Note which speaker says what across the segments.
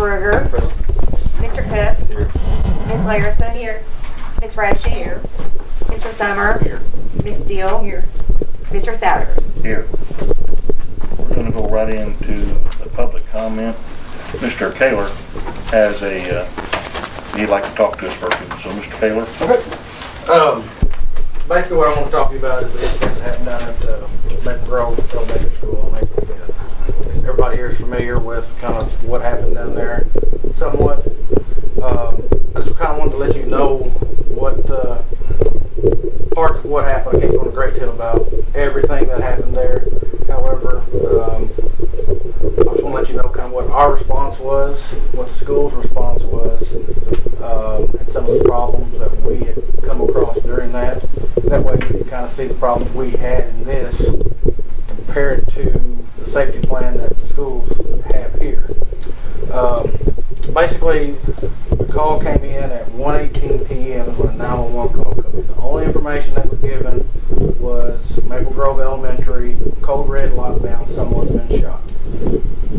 Speaker 1: Bruger.
Speaker 2: Present.
Speaker 1: Mr. Cook.
Speaker 2: Here.
Speaker 1: Ms. Larison.
Speaker 3: Here.
Speaker 1: Ms. Rushing. Here. Mr. Summer.
Speaker 2: Here.
Speaker 1: Ms. Steele.
Speaker 3: Here.
Speaker 1: Mr. Souders.
Speaker 4: Here. We're going to go right into the public comment. Mr. Kaylor has he'd like to talk to us first. So, Mr. Kaylor.
Speaker 2: Okay. Basically what I want to talk to you about is the incident that happened down at Maple Grove Elementary School on April 5th. Everybody here is familiar with kind of what happened down there somewhat. I just kind of wanted to let you know what parts of what happened. I can't go into a great deal about everything that happened there. However, I just want to let you know kind of what our response was, what the school's response was, and some of the problems that we had come across during that. That way you can kind of see the problems we had in this compared to the safety plan that the schools have here. Basically, the call came in at 1:18 p.m. is when a 911 call came in. The only information that was given was Maple Grove Elementary, code red lockdown, someone's been shot.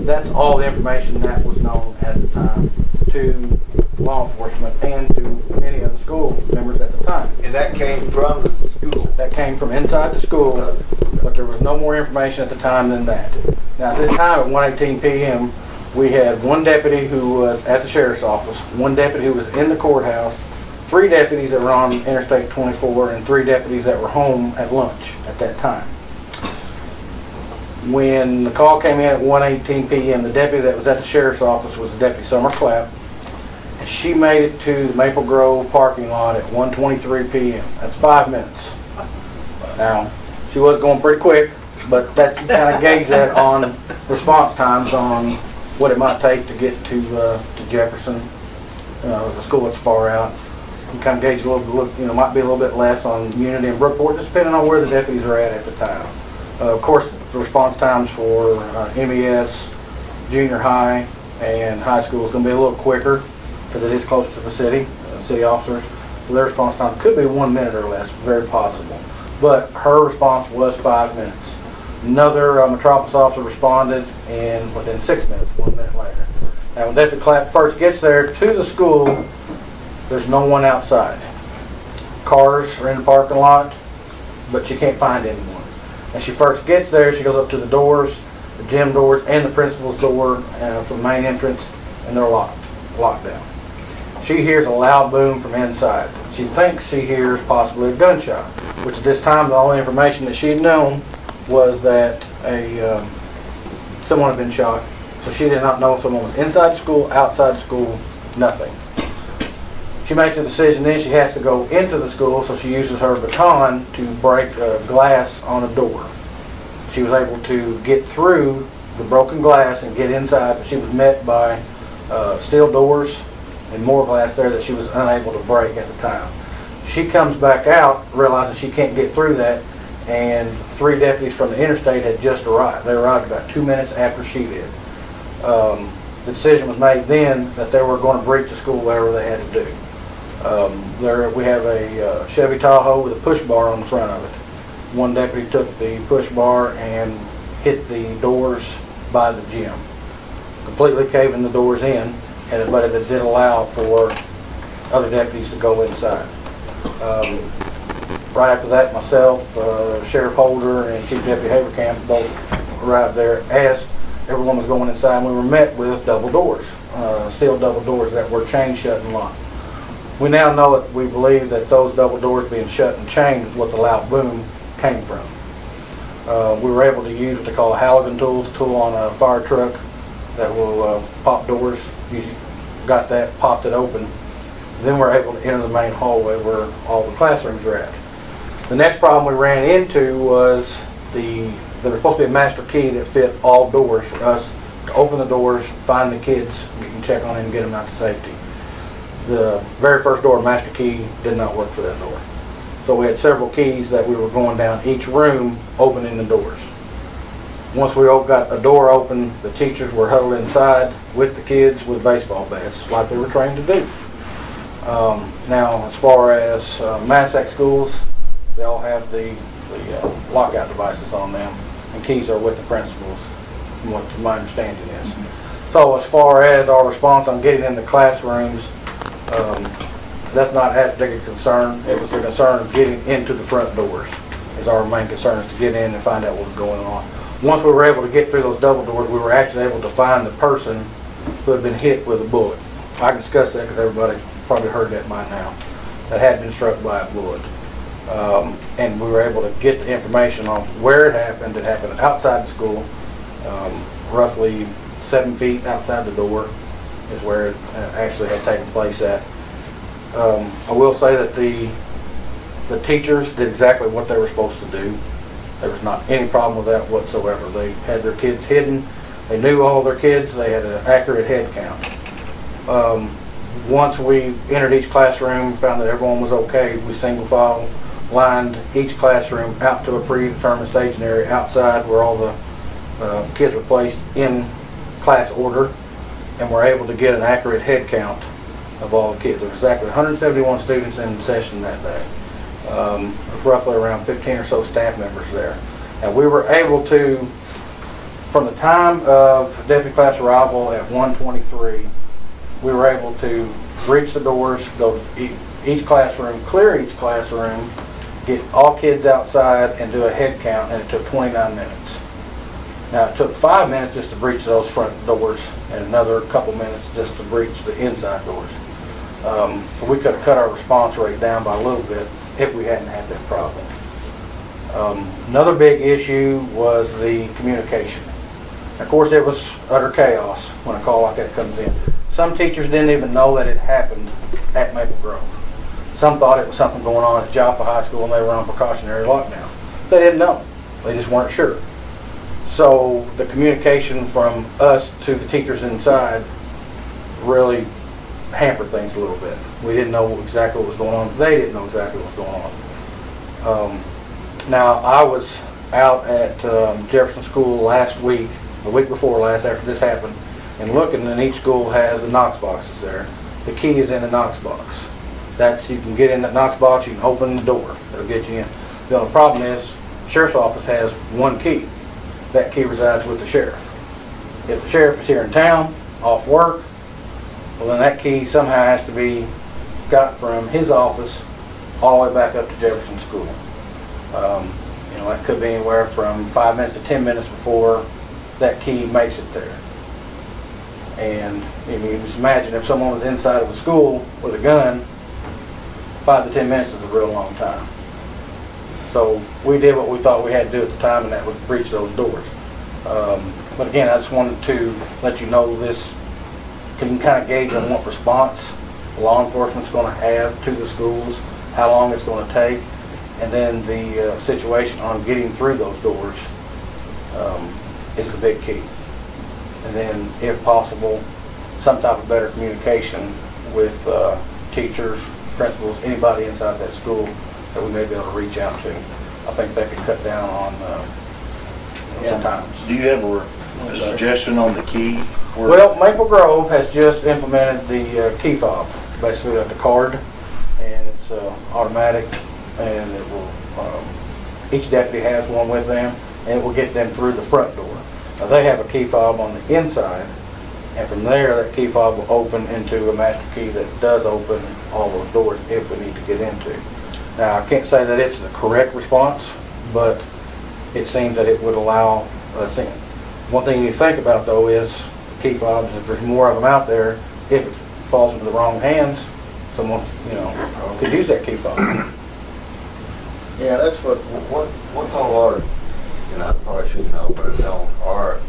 Speaker 2: That's all the information that was known at the time to law enforcement and to many of the school members at the time.
Speaker 5: And that came from the school?
Speaker 2: That came from inside the school, but there was no more information at the time than that. Now at this time at 1:18 p.m. we had one deputy who was at the sheriff's office, one deputy who was in the courthouse, 3 deputies that were on Interstate 24, and 3 deputies that were home at lunch at that time. When the call came in at 1:18 p.m., the deputy that was at the sheriff's office was Deputy Summer Clapp, and she made it to the Maple Grove parking lot at 1:23 p.m. That's 5 minutes. Now, she was going pretty quick, but that you kind of gauge that on response times on what it might take to get to Jefferson, the school that's far out. You kind of gauge a little bit, might be a little bit less on Unity and Brookport, just depending on where the deputies are at the time. Of course, the response times for MES, junior high, and high school is going to be a little quicker because it is closer to the city officers. So their response time could be 1 minute or less, very possible. But her response was 5 minutes. Another Metropolis officer responded and within 6 minutes, 1 minute later. Now when Deputy Clapp first gets there to the school, there's no one outside. Cars are in the parking lot, but she can't find anyone. As she first gets there, she goes up to the doors, the gym doors, and the principal's door for the main entrance, and they're locked down. She hears a loud boom from inside. She thinks she hears possibly a gunshot, which at this time the only information that she'd known was that someone had been shot. So she did not know if someone was inside school, outside school, nothing. She makes a decision then she has to go into the school, so she uses her baton to break glass on a door. She was able to get through the broken glass and get inside, but she was met by steel doors and more glass there that she was unable to break at the time. She comes back out realizing she can't get through that, and 3 deputies from the interstate had just arrived. They arrived about 2 minutes after she did. The decision was made then that they were going to breach the school whatever they had to do. We have a Chevy Tahoe with a push bar on the front of it. One deputy took the push bar and hit the doors by the gym, completely caving the doors in, but it did allow for other deputies to go inside. Right after that, myself, Sheriff Holder, and Chief Deputy Haverkamp both arrived there as everyone was going inside, and we were met with double doors, steel double doors that were chained shut and locked. We now know that we believe that those double doors being shut and chained is what the loud boom came from. We were able to use what they call a Halligan tool on a fire truck that will pop doors. You got that, popped it open. Then we're able to enter the main hallway where all the classrooms are at. The next problem we ran into was there was supposed to be a master key that fit all doors for us to open the doors, find the kids, we can check on them and get them out to safety. The very first door, master key, did not work for that door. So we had several keys that we were going down each room, opening the doors. Once we got a door open, the teachers were huddled inside with the kids with baseball bats, like they were trained to do. Now, as far as Massac schools, they all have the lockout devices on them, and keys are with the principals, from what my understanding is. So as far as our response on getting into classrooms, that's not as big a concern. It was a concern of getting into the front doors is our main concern, is to get in and find out what was going on. Once we were able to get through those double doors, we were actually able to find the person who had been hit with a bullet. I can discuss that because everybody probably heard that by now, that had been struck by a bullet. And we were able to get the information on where it happened. It happened outside the school, roughly 7 feet outside the door is where it actually had taken place at. I will say that the teachers did exactly what they were supposed to do. There was not any problem with that whatsoever. They had their kids hidden. They knew all their kids. They had an accurate head count. Once we entered each classroom, found that everyone was okay, we single file lined each classroom out to a predetermined staging area outside where all the kids were placed in class order, and were able to get an accurate head count of all the kids. There was exactly 171 students in session that day. Roughly around 15 or so staff members there. And we were able to, from the time of deputy class arrival at 1:23, we were able to breach the doors, go to each classroom, clear each classroom, get all kids outside and do a head count, and it took 29 minutes. Now it took 5 minutes just to breach those front doors and another couple minutes just to breach the inside doors. We could have cut our response rate down by a little bit if we hadn't had that problem. Another big issue was the communication. Of course, it was utter chaos when a call like that comes in. Some teachers didn't even know that it happened at Maple Grove. Some thought it was something going on at Joppa High School and they were on precautionary lockdown. They didn't know. They just weren't sure. So the communication from us to the teachers inside really hampered things a little bit. We didn't know exactly what was going on. They didn't know exactly what was going on. Now, I was out at Jefferson School last week, the week before last, after this happened, and looking, and each school has the Knox boxes there. The key is in the Knox box. That's, you can get in that Knox box, you can open the door. It'll get you in. The only problem is, the sheriff's office has one key. That key resides with the sheriff. If the sheriff is here in town, off work, well, then that key somehow has to be got from his office all the way back up to Jefferson School. You know, that could be anywhere from 5 minutes to 10 minutes before that key makes it there. And you can just imagine if someone was inside of a school with a gun, 5 to 10 minutes is a real long time. So we did what we thought we had to do at the time, and that was breach those doors. But again, I just wanted to let you know this. You can kind of gauge on what response law enforcement's going to have to the schools, how long it's going to take, and then the situation on getting through those doors is the big key. And then, if possible, some type of better communication with teachers, principals, anybody inside that school that we may be able to reach out to. I think that could cut down on some times.
Speaker 4: Do you have a suggestion on the key?
Speaker 2: Well, Maple Grove has just implemented the key fob, basically like the card, and it's automatic, and it will. Each deputy has one with them, and it will get them through the front door. Now they have a key fob on the inside, and from there that key fob will open into a master key that does open all those doors if we need to get into. Now I can't say that it's the correct response, but it seems that it would allow us in. One thing you need to think about though is key fobs, if there's more of them out there, if it falls into the wrong hands, someone, could use that key fob.
Speaker 3: Yeah, that's what.
Speaker 5: What's on our, and I probably should know, but it's on our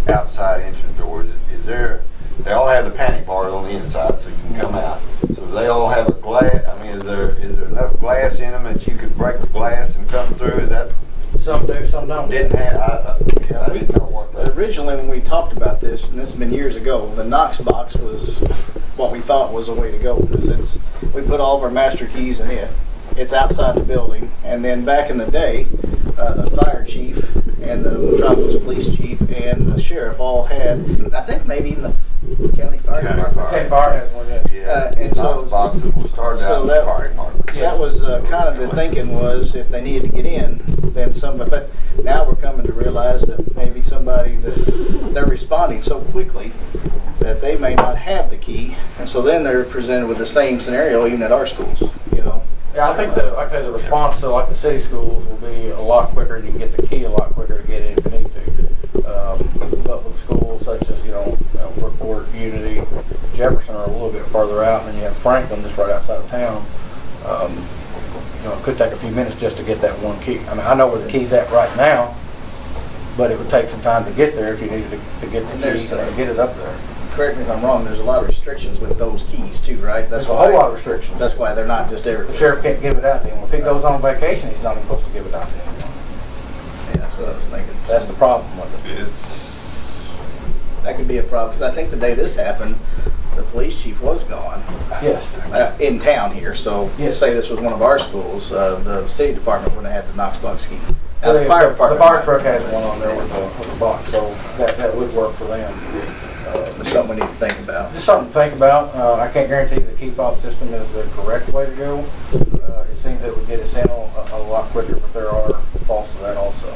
Speaker 5: outside entrance doors, is there, they all have the panic bars on the inside so you can come out. So do they all have a glass, I mean, is there enough glass in them that you could break the glass and come through? Is that?
Speaker 2: Some do, some don't.
Speaker 5: Didn't have, I didn't know what the.
Speaker 3: Originally, when we talked about this, and this has been years ago, the Knox box was what we thought was the way to go, because we put all of our master keys in it. It's outside the building, and then back in the day, the fire chief and the Metropolis police chief and the sheriff all had, and I think maybe even the county fire department.
Speaker 2: County Fire has one, yeah.
Speaker 5: Yeah,
Speaker 3: and so-
Speaker 5: boxes will start out in the fire department.
Speaker 3: That was kind of the thinking was if they needed to get in, then somebody, but now we're coming to realize that maybe somebody that they're responding so quickly that they may not have the key. And so then they're presented with the same scenario even at our schools, you know.
Speaker 2: Yeah, I think like I said, the response to like the city schools will be a lot quicker, and you can get the key a lot quicker to get in if you need to. Public schools such as, Brookport, Unity, Jefferson are a little bit further out, and then you have Franklin just right outside of town. It could take a few minutes just to get that one key. I mean, I know where the key's at right now, but it would take some time to get there if you needed to get the key and get it up there.
Speaker 3: Correct me if I'm wrong, there's a lot of restrictions with those keys too, right?
Speaker 2: There's a whole lot of restrictions.
Speaker 3: That's why they're not just everywhere.
Speaker 2: The sheriff can't give it out to him. If he goes on vacation, he's not even supposed to give it out to anyone.
Speaker 3: Yeah, that's what I was thinking.
Speaker 2: That's the problem with it.
Speaker 3: That could be a problem, because I think the day this happened, the police chief was gone.
Speaker 2: Yes.
Speaker 3: In town here, so
Speaker 2: Yes.
Speaker 3: say this was one of our schools, the city department wouldn't have had the Knox box key. Now,
Speaker 2: The
Speaker 3: the fire department.
Speaker 2: fire truck has one on there with the box, so that would work for them.
Speaker 3: It's something we need to think about.
Speaker 2: Just something to think about. I can't guarantee the key fob system is the correct way to go. It seems it would get us in a lot quicker, but there are faults to that also.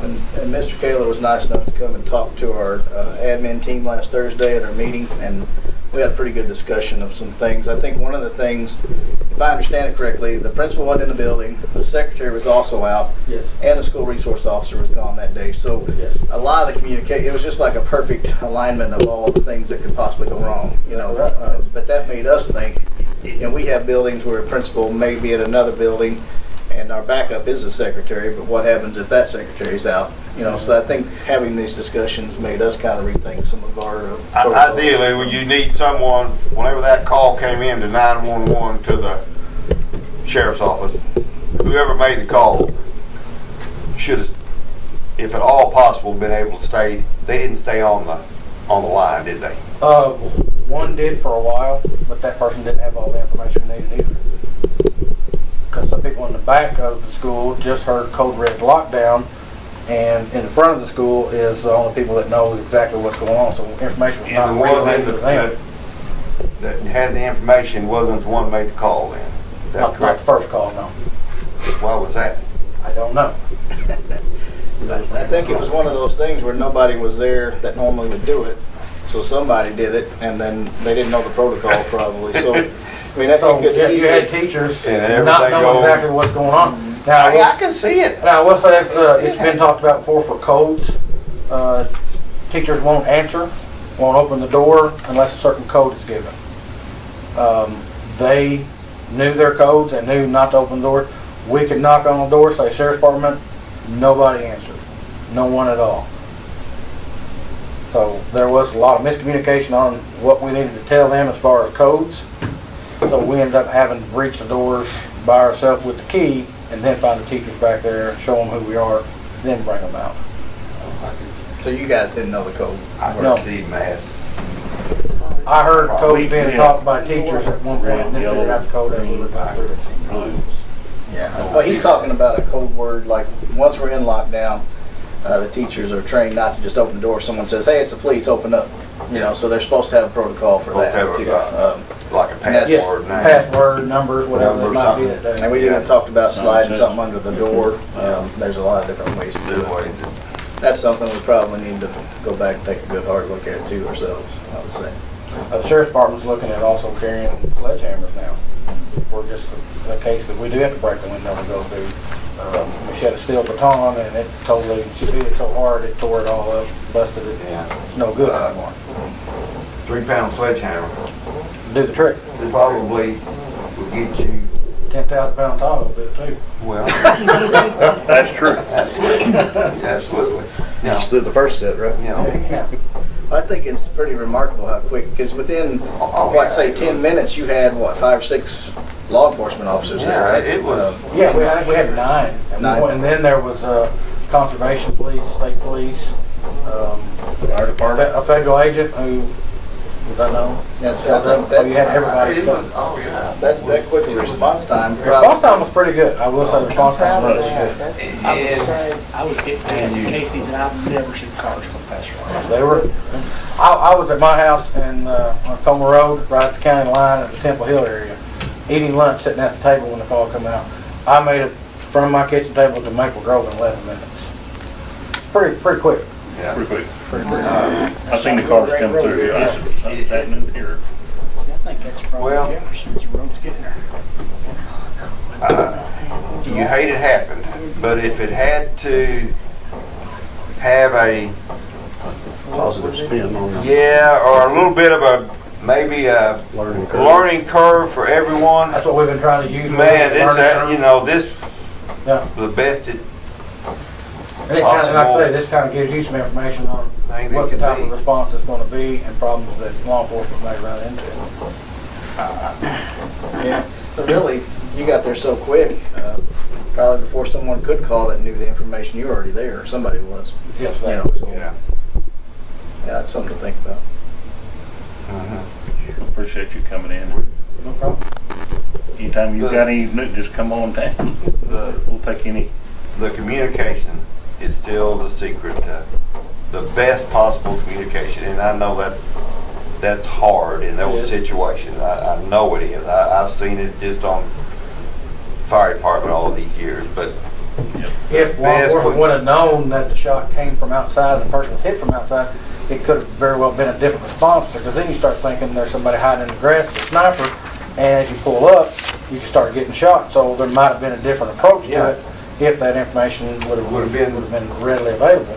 Speaker 3: And Mr. Kaylor was nice enough to come and talk to our admin team last Thursday at our meeting, and we had a pretty good discussion of some things. I think one of the things, if I understand it correctly, the principal wasn't in the building, the secretary was also out,
Speaker 2: Yes.
Speaker 3: and the school resource officer was gone that day. So
Speaker 2: Yes.
Speaker 3: a lot of the communication, it was just like a perfect alignment of all the things that could possibly go wrong, but that made us think, we have buildings where a principal may be at another building, and our backup is the secretary, but what happens if that secretary's out? So I think having these discussions made us kind of rethink some of our protocols.
Speaker 5: Ideally, when you need someone, whenever that call came in to 911 to the sheriff's office, whoever made the call should have, if at all possible, been able to stay. They didn't stay on the line, did they?
Speaker 2: One did for a while, but that person didn't have all the information we needed either. Because some people in the back of the school just heard code red lockdown, and in the front of the school is the only people that knows exactly what's going on, so information was
Speaker 5: And
Speaker 2: not
Speaker 5: the one
Speaker 2: relayed to them.
Speaker 5: that had the information wasn't the one that made the call then? Is that
Speaker 2: Not the
Speaker 5: correct?
Speaker 2: first call, no.
Speaker 5: Why was that?
Speaker 2: I don't know.
Speaker 3: I think it was one of those things where nobody was there that normally would do it. So somebody did it, and then they didn't know the protocol probably. So, I mean,
Speaker 2: So
Speaker 3: could
Speaker 2: you
Speaker 3: easily-
Speaker 2: had teachers
Speaker 5: And
Speaker 2: not
Speaker 5: everything
Speaker 2: knowing
Speaker 5: going-
Speaker 2: exactly what's going on. Now,
Speaker 5: I can see it.
Speaker 2: Now, I will say it's been talked about before for codes. Teachers won't answer, won't open the door unless a certain code is given. They knew their codes and knew not to open the door. We could knock on the door, say Sheriff's Department, nobody answered. No one at all. So there was a lot of miscommunication on what we needed to tell them as far as codes. So we ended up having to breach the doors by ourselves with the key, and then find the teachers back there, show them who we are, then bring them out.
Speaker 3: So you guys didn't know the code?
Speaker 2: No.
Speaker 5: see mass.
Speaker 2: I heard code
Speaker 4: We-
Speaker 2: being
Speaker 4: we
Speaker 2: talked
Speaker 4: have
Speaker 2: by teachers at one point,
Speaker 4: red,
Speaker 2: and then
Speaker 4: yellow,
Speaker 2: figured out the code.
Speaker 4: green, blues.
Speaker 3: Yeah. Well, he's talking about a code word, like once we're in lockdown, the teachers are trained not to just open the door if someone says, hey, it's the police, open up. So they're supposed to have a protocol for that too.
Speaker 5: Like a
Speaker 2: Yes,
Speaker 5: password name.
Speaker 2: password, numbers, whatever it
Speaker 5: Numbers,
Speaker 2: might be
Speaker 5: something.
Speaker 2: that
Speaker 3: And
Speaker 2: day.
Speaker 3: we even talked about
Speaker 4: Sounds
Speaker 3: sliding
Speaker 4: good.
Speaker 3: something under the door. There's a lot of different ways to do it. That's something we probably need to go back and take a good hard look at too ourselves, I would say.
Speaker 2: The Sheriff's Department's looking at also carrying sledgehammers now. For just the case that we do have to break the window and go through. She had a steel baton, and it totally, she beat it so hard it tore it all up, busted it.
Speaker 5: Yeah.
Speaker 2: It's no good anymore.
Speaker 5: 3-pound sledgehammer
Speaker 2: Do the trick.
Speaker 5: probably would get you,
Speaker 2: 10,000-pound Tahoe will do it too.
Speaker 5: well,
Speaker 4: That's true.
Speaker 5: absolutely.
Speaker 3: Just did the first set, right?
Speaker 2: Yeah.
Speaker 3: I think it's pretty remarkable how quick, because within, say 10 minutes, you had, 5 or 6 law enforcement officers there,
Speaker 5: Yeah,
Speaker 3: right?
Speaker 5: it was.
Speaker 2: Yeah, we had 9. And then there was conservation police, state police,
Speaker 4: Fire department.
Speaker 2: a federal agent who, was I know?
Speaker 3: Yes,
Speaker 2: So
Speaker 3: I think
Speaker 2: you had everybody.
Speaker 5: It was, oh, yeah.
Speaker 3: that quick a response time.
Speaker 2: Response time was pretty good. I will say the response time was really good.
Speaker 6: I was getting past Casey's and I've never seen cars go past her.
Speaker 2: They were. I was at my house in on Toma Road, right at the county line at the Temple Hill area, eating lunch, sitting at the table when the call come out. I made it from my kitchen table to Maple Grove in 11 minutes. Pretty quick.
Speaker 5: Yeah.
Speaker 4: Pretty quick. I seen the cars come through here. I said, something's happening here.
Speaker 6: See, I think that's probably
Speaker 5: Well-
Speaker 6: Jefferson's road's getting there.
Speaker 5: You hate it happened, but if it had to have a,
Speaker 7: Positive spin on the
Speaker 5: yeah, or a little bit of a, maybe a
Speaker 7: learning curve.
Speaker 5: learning curve for everyone,
Speaker 2: That's what we've been trying to use.
Speaker 5: man, this, you know, this,
Speaker 2: Yeah.
Speaker 5: the best it,
Speaker 2: And it kind of, like I
Speaker 5: possible
Speaker 2: say, this kind of gives you some information on
Speaker 5: thing that
Speaker 2: what the
Speaker 5: could
Speaker 2: type of
Speaker 5: be.
Speaker 2: response is going to be and problems that law enforcement may run into.
Speaker 3: Yeah, but really, you got there so quick, probably before someone could call that knew the information, you were already there, or somebody was.
Speaker 2: Yes,
Speaker 3: You
Speaker 2: ma'am.
Speaker 3: know, so,
Speaker 5: Yeah.
Speaker 3: yeah, that's something to think about.
Speaker 4: Appreciate you coming in.
Speaker 2: No problem.
Speaker 4: Anytime you've got any, just come on down. We'll take any.
Speaker 5: The communication is still the secret to the best possible communication, and I know that's hard in
Speaker 2: It
Speaker 5: those
Speaker 2: is.
Speaker 5: situations. I know it is. I've seen it just on fire department all these years, but
Speaker 2: If law
Speaker 5: Best
Speaker 2: enforcement
Speaker 5: would-
Speaker 2: would have known that the shot came from outside and the person was hit from outside, it could have very well been a different response, because then you start thinking there's somebody hiding in the grass with a sniper, and as you pull up, you can start getting shot. So there might have been a different approach
Speaker 5: Yeah.
Speaker 2: to it if that information would have
Speaker 5: Would have been-
Speaker 2: readily available.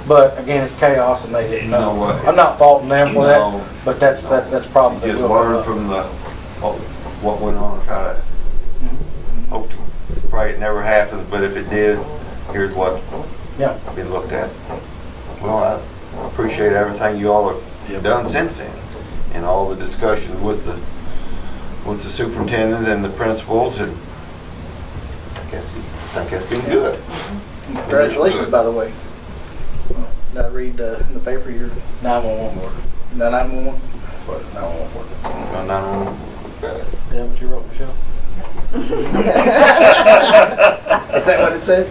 Speaker 2: But again, it's chaos and they didn't
Speaker 5: You know
Speaker 2: know.
Speaker 5: what?
Speaker 2: I'm not faulting them for that,
Speaker 5: No.
Speaker 2: but that's a problem that
Speaker 5: just
Speaker 2: will
Speaker 5: learn
Speaker 2: come up.
Speaker 5: from what went on and try to hope to pray it never happens, but if it did, here's what
Speaker 2: Yeah.
Speaker 5: been looked at. Well, I appreciate everything you all have done since then, and all the discussions with the superintendent and the principals, and I think that's been good.
Speaker 3: Congratulations, by the way. Did I read in the paper your
Speaker 2: 911 word.
Speaker 3: 911?
Speaker 2: What, 911 word.
Speaker 5: And I
Speaker 2: Yeah, what you wrote, Michelle?
Speaker 3: Is that what it said?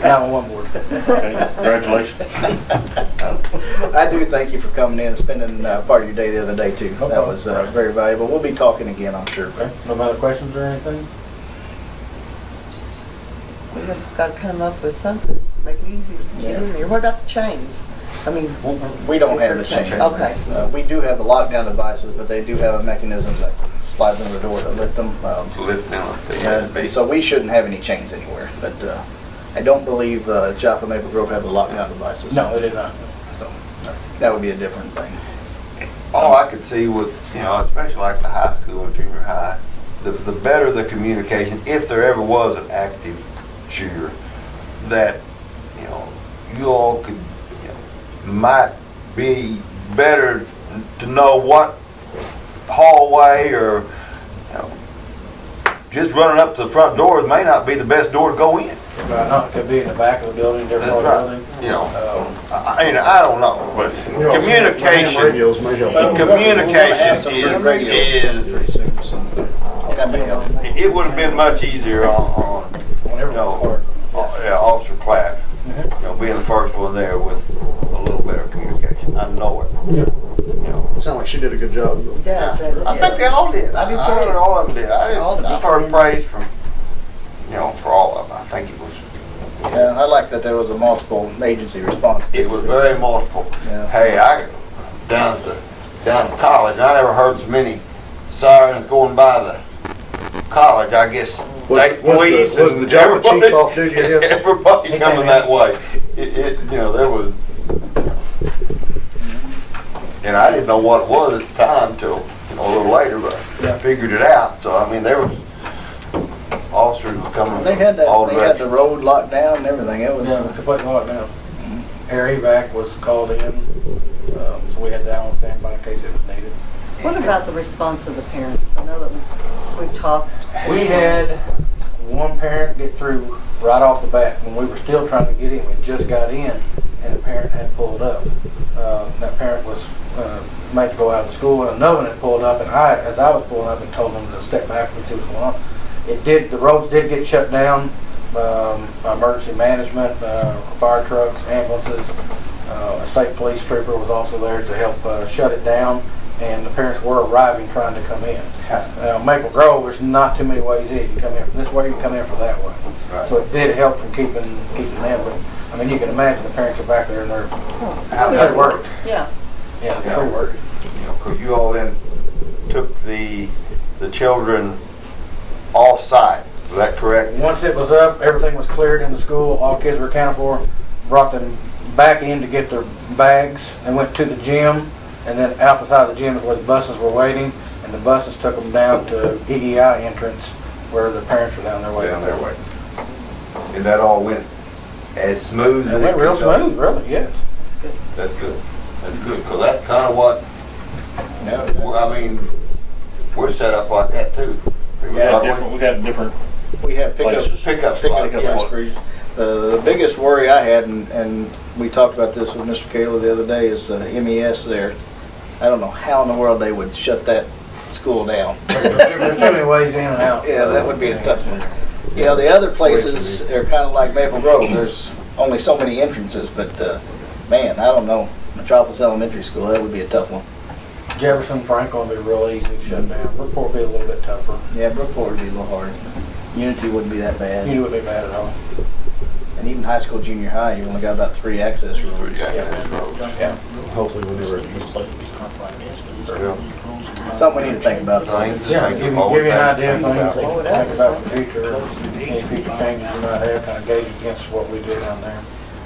Speaker 2: 911 word.
Speaker 4: Okay, congratulations.
Speaker 3: I do thank you for coming in and spending part of your day the other day too.
Speaker 2: No
Speaker 3: That
Speaker 2: problem.
Speaker 3: was very valuable. We'll be talking again, I'm sure.
Speaker 2: Okay. No other questions or anything?
Speaker 8: We just gotta come up with something, make it easy to get in there. What about the chains? I mean,
Speaker 3: We don't have the chain.
Speaker 8: Okay.
Speaker 3: We do have the lockdown devices, but they do have a mechanism that slides under the door to lift them.
Speaker 5: lift down.
Speaker 3: And so we shouldn't have any chains anywhere. But I don't believe Joppa Maple Grove have the lockdown devices.
Speaker 2: No, they did not.
Speaker 3: So, that would be a different thing.
Speaker 5: All I could see with, especially like the high school and junior high, the better the communication, if there ever was an active shooter, that, you all could, might be better to know what hallway or, just running up to the front door may not be the best door to go in.
Speaker 2: Right, no, it could be in the back of the building, different
Speaker 5: That's
Speaker 2: part of the
Speaker 5: right.
Speaker 2: building.
Speaker 5: I don't know, but communication.
Speaker 7: Radios may help.
Speaker 3: Well, we're gonna have some
Speaker 5: Communication
Speaker 3: good radios coming
Speaker 5: is,
Speaker 3: pretty soon, so that may help.
Speaker 5: it would have been much easier on
Speaker 2: On every part.
Speaker 5: Officer Clapp, being the first one there with a little bit of communication. I know it.
Speaker 7: Sound like she did a good job.
Speaker 8: it does.
Speaker 5: I think they all did. I heard all of them did. I've heard praise from, for all of them. I think it was.
Speaker 3: Yeah, I like that there was a multiple agency response.
Speaker 5: It was very multiple.
Speaker 3: Yeah.
Speaker 5: Hey, I down to college. I never heard so many sirens going by the college. I guess state police
Speaker 7: was the
Speaker 5: and
Speaker 7: Joppa
Speaker 5: everybody,
Speaker 7: chief off duty, I guess?
Speaker 5: everybody coming that way. There was, and I didn't know what it was at the time till a little later, but I figured it out. So I mean, there was officers coming
Speaker 3: They had
Speaker 5: from all
Speaker 3: that. They had the
Speaker 5: directions.
Speaker 3: road locked down and everything. It was.
Speaker 2: Yeah, it was completely locked down. Air evac was called in, so we had that on standby in case it was needed.
Speaker 8: What about the response of the parents? I know that we've talked. to
Speaker 2: We
Speaker 8: parents.
Speaker 2: had one parent get through right off the bat when we were still trying to get in. We just got in, and the parent had pulled up. That parent was made to go out of school, and another one had pulled up. And as I was pulling up, and told them to step back and see what's going on. The roads did get shut down by emergency management, fire trucks, ambulances. A state police trooper was also there to help shut it down. and the parents were arriving trying to come in. Now, Maple Grove, there's not too many ways in. You can come in from this way, you can come in from that way.
Speaker 5: Right.
Speaker 2: So it did help from keeping them, but, I mean, you can imagine the parents are back there and they're
Speaker 5: How did that work?
Speaker 8: Yeah.
Speaker 2: yeah, they're working.
Speaker 5: You know, 'cause you all then took the children off-site, is that correct?
Speaker 2: Once it was up, everything was cleared in the school, all kids were accounted for, brought them back in to get their bags, and went to the gym, and then out the side of the gym is where the buses were waiting, and the buses took them down to EEI entrance, where the parents were down there waiting.
Speaker 5: Down there waiting. And that all went as smooth as
Speaker 2: It
Speaker 5: it
Speaker 2: went real
Speaker 5: could go?
Speaker 2: smooth, really, yes.
Speaker 5: That's good. That's good, because that's kind of what, well, I mean, we're set up like that too.
Speaker 4: We got different
Speaker 3: We have pickup
Speaker 4: places.
Speaker 5: Pickup
Speaker 3: Pickup
Speaker 5: spot.
Speaker 3: points for each. The biggest worry I had, and we talked about this with Mr. Kaylor the other day, is the MES there. I don't know how in the world they would shut that school down.
Speaker 2: There's too many ways in and out.
Speaker 3: Yeah, that would be a tough one. You know, the other places are kind of like Maple Grove. There's only so many entrances, but man, I don't know. Metropolis Elementary School, that would be a tough one.
Speaker 2: Jefferson, Franklin would be real easy to shut down. Brookport would be a little bit tougher.
Speaker 3: Yeah, Brookport would be a little hard. Unity wouldn't be that bad.
Speaker 2: You wouldn't be bad at all.
Speaker 3: And even high school, junior high, you only got about 3 access roads.
Speaker 2: Yeah.
Speaker 7: Hopefully whenever it
Speaker 3: Something we need to think about.
Speaker 2: Yeah, give you an idea of things, think about the future, any future changes you might have, kind of gauge against what we do down there.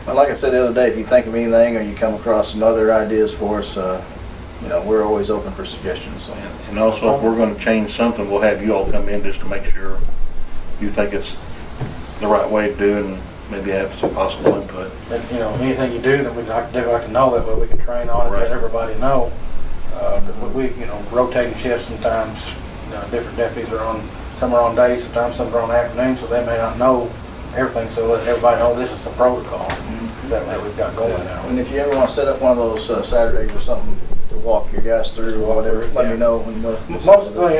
Speaker 3: But like I said the other day, if you think of anything or you come across some other ideas for us, you know, we're always open for suggestions. So.
Speaker 4: And also, if we're gonna change something, we'll have you all come in just to make sure you think it's the right way to do it, and maybe have some possible input.
Speaker 2: And, you know, anything you do, then we'd like to know that way we can train on it,
Speaker 4: Right.
Speaker 2: let everybody know. We, you know, rotating shifts sometimes, you know, different deputies are on, some are on days, sometimes some are on afternoons, so they may not know everything, so let everybody know this is the protocol that we've got going now.
Speaker 3: And if you ever want to set up one of those Saturdays or something to walk your guys through or whatever, let me know. And we'll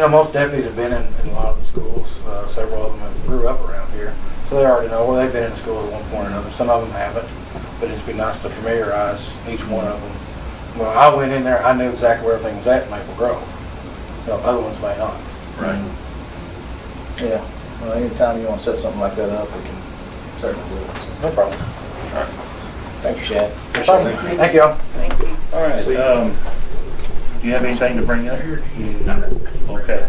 Speaker 2: Most deputies have been in a lot of the schools. Several of them have grew up around here, so they already know. Well, they've been in school at one point or another. Some of them haven't, but it'd be nice to familiarize each one of them. When I went in there, I knew exactly where everything was at in Maple Grove. You know, other ones may not.
Speaker 4: Right.
Speaker 3: Yeah. Well, anytime you want to set something like that up, we can certainly do it. So,
Speaker 2: No problem.
Speaker 3: thank you, Shad.
Speaker 2: Thank you all.
Speaker 8: Thank you.
Speaker 4: All right, do you have anything to bring up? Okay.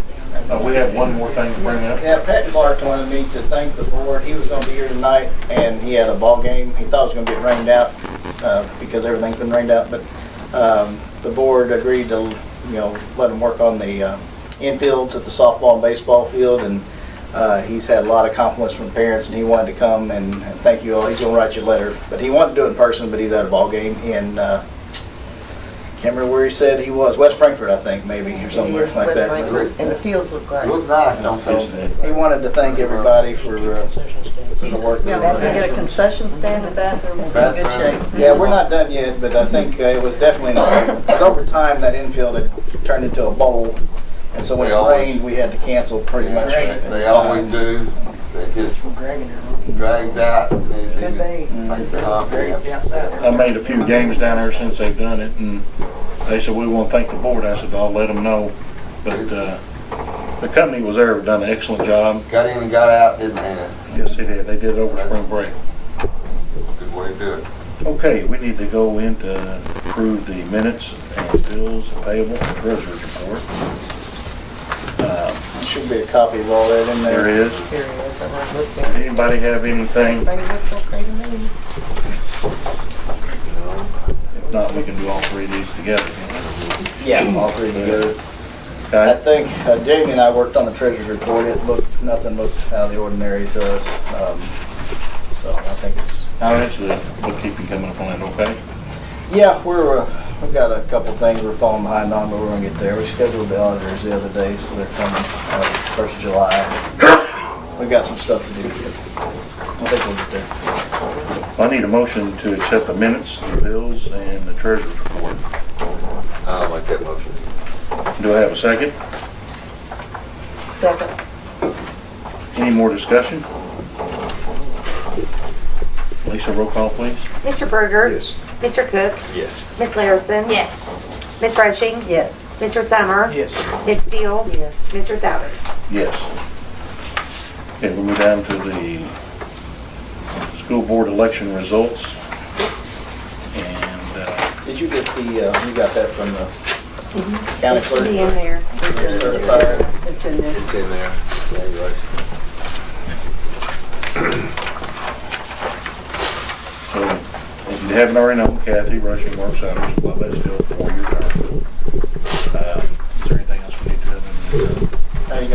Speaker 4: We have one more thing to bring up.
Speaker 3: Yeah, Pat Clark wanted me to thank the board. He was going to be here tonight, and he had a ball game. He thought it was going to get rained out because everything's been rained out, but the board agreed to, you know, let him work on the infields at the softball and baseball field, and he's had a lot of compliments from parents, and he wanted to come and thank you all. He's going to write you a letter, but he wanted to do it in person, but he's at a ball game in can't remember where he said he was. West Frankfort, I think, maybe, or somewhere
Speaker 8: Yes,
Speaker 3: like
Speaker 8: West
Speaker 3: that.
Speaker 8: Frankfort, and the fields look great.
Speaker 5: Look nice, don't
Speaker 3: So
Speaker 5: they?
Speaker 3: he wanted to thank everybody for the work
Speaker 8: Yeah,
Speaker 3: that
Speaker 8: if
Speaker 3: they
Speaker 8: we get a
Speaker 3: did.
Speaker 8: concession stand and bathroom, we'll be in good shape.
Speaker 3: Yeah, we're not done yet, but I think it was definitely, because over time, that infield had turned into a bowl, and so when
Speaker 5: They
Speaker 3: it
Speaker 5: always-
Speaker 3: rained, we had to cancel pretty much.
Speaker 5: They always do. They just drags out. And then
Speaker 8: Could be.
Speaker 5: makes it hump.
Speaker 4: I made a few games down there since they've done it, and they said, we want to thank the board. I said, I'll let them know. But the company was there, done an excellent job.
Speaker 5: Got in and got out, didn't they?
Speaker 4: Yes, they did. They did it over spring break.
Speaker 5: Good way to do it.
Speaker 4: Okay, we need to go in to approve the minutes and bills payable and treasurer's report.
Speaker 3: There should be a copy of all that in
Speaker 4: There
Speaker 3: there.
Speaker 4: is.
Speaker 8: Here he is, I want to look
Speaker 4: Does
Speaker 8: at it.
Speaker 4: anybody have anything?
Speaker 8: Everything looks okay to me.
Speaker 4: If not, we can do all three of these together.
Speaker 3: Yeah, all three together. I
Speaker 4: Okay?
Speaker 3: think Jamie and I worked on the treasurer's report. Nothing looked out of the ordinary to us. So I think it's,
Speaker 4: How is the bookkeeping coming up on that, okay?
Speaker 3: yeah, we've got a couple things we're falling behind on, but we're gonna get there. We scheduled the auditors the other day, so they're coming 1st of July. We've got some stuff to do. I think we'll get there.
Speaker 4: I need a motion to accept the minutes, the bills, and the treasurer's report.
Speaker 5: I'll make that motion.
Speaker 4: Do I have a second?
Speaker 8: Second.
Speaker 4: Any more discussion? Lisa, roll call, please.
Speaker 1: Mr. Berger?
Speaker 7: Yes.
Speaker 1: Mr. Cook?
Speaker 5: Yes.
Speaker 1: Ms. Larison?
Speaker 9: Yes.
Speaker 1: Ms. Rushing?
Speaker 8: Yes.
Speaker 1: Mr. Summer?
Speaker 6: Yes.
Speaker 1: Ms. Steele?
Speaker 8: Yes.
Speaker 1: Mr. Souders?
Speaker 4: Yes. Okay, we'll move down to the school board election results. And,
Speaker 3: Did you get the, you got that from the county
Speaker 1: It should
Speaker 3: clerk?
Speaker 1: be in there.
Speaker 3: Certified.
Speaker 8: It's in there.
Speaker 5: It's in there. Congratulations.
Speaker 4: so, if you haven't already known, Kathy, Rushing and Mark Souders, Bobette Steele, 4-year term. Is there anything else we need to do?
Speaker 3: Now you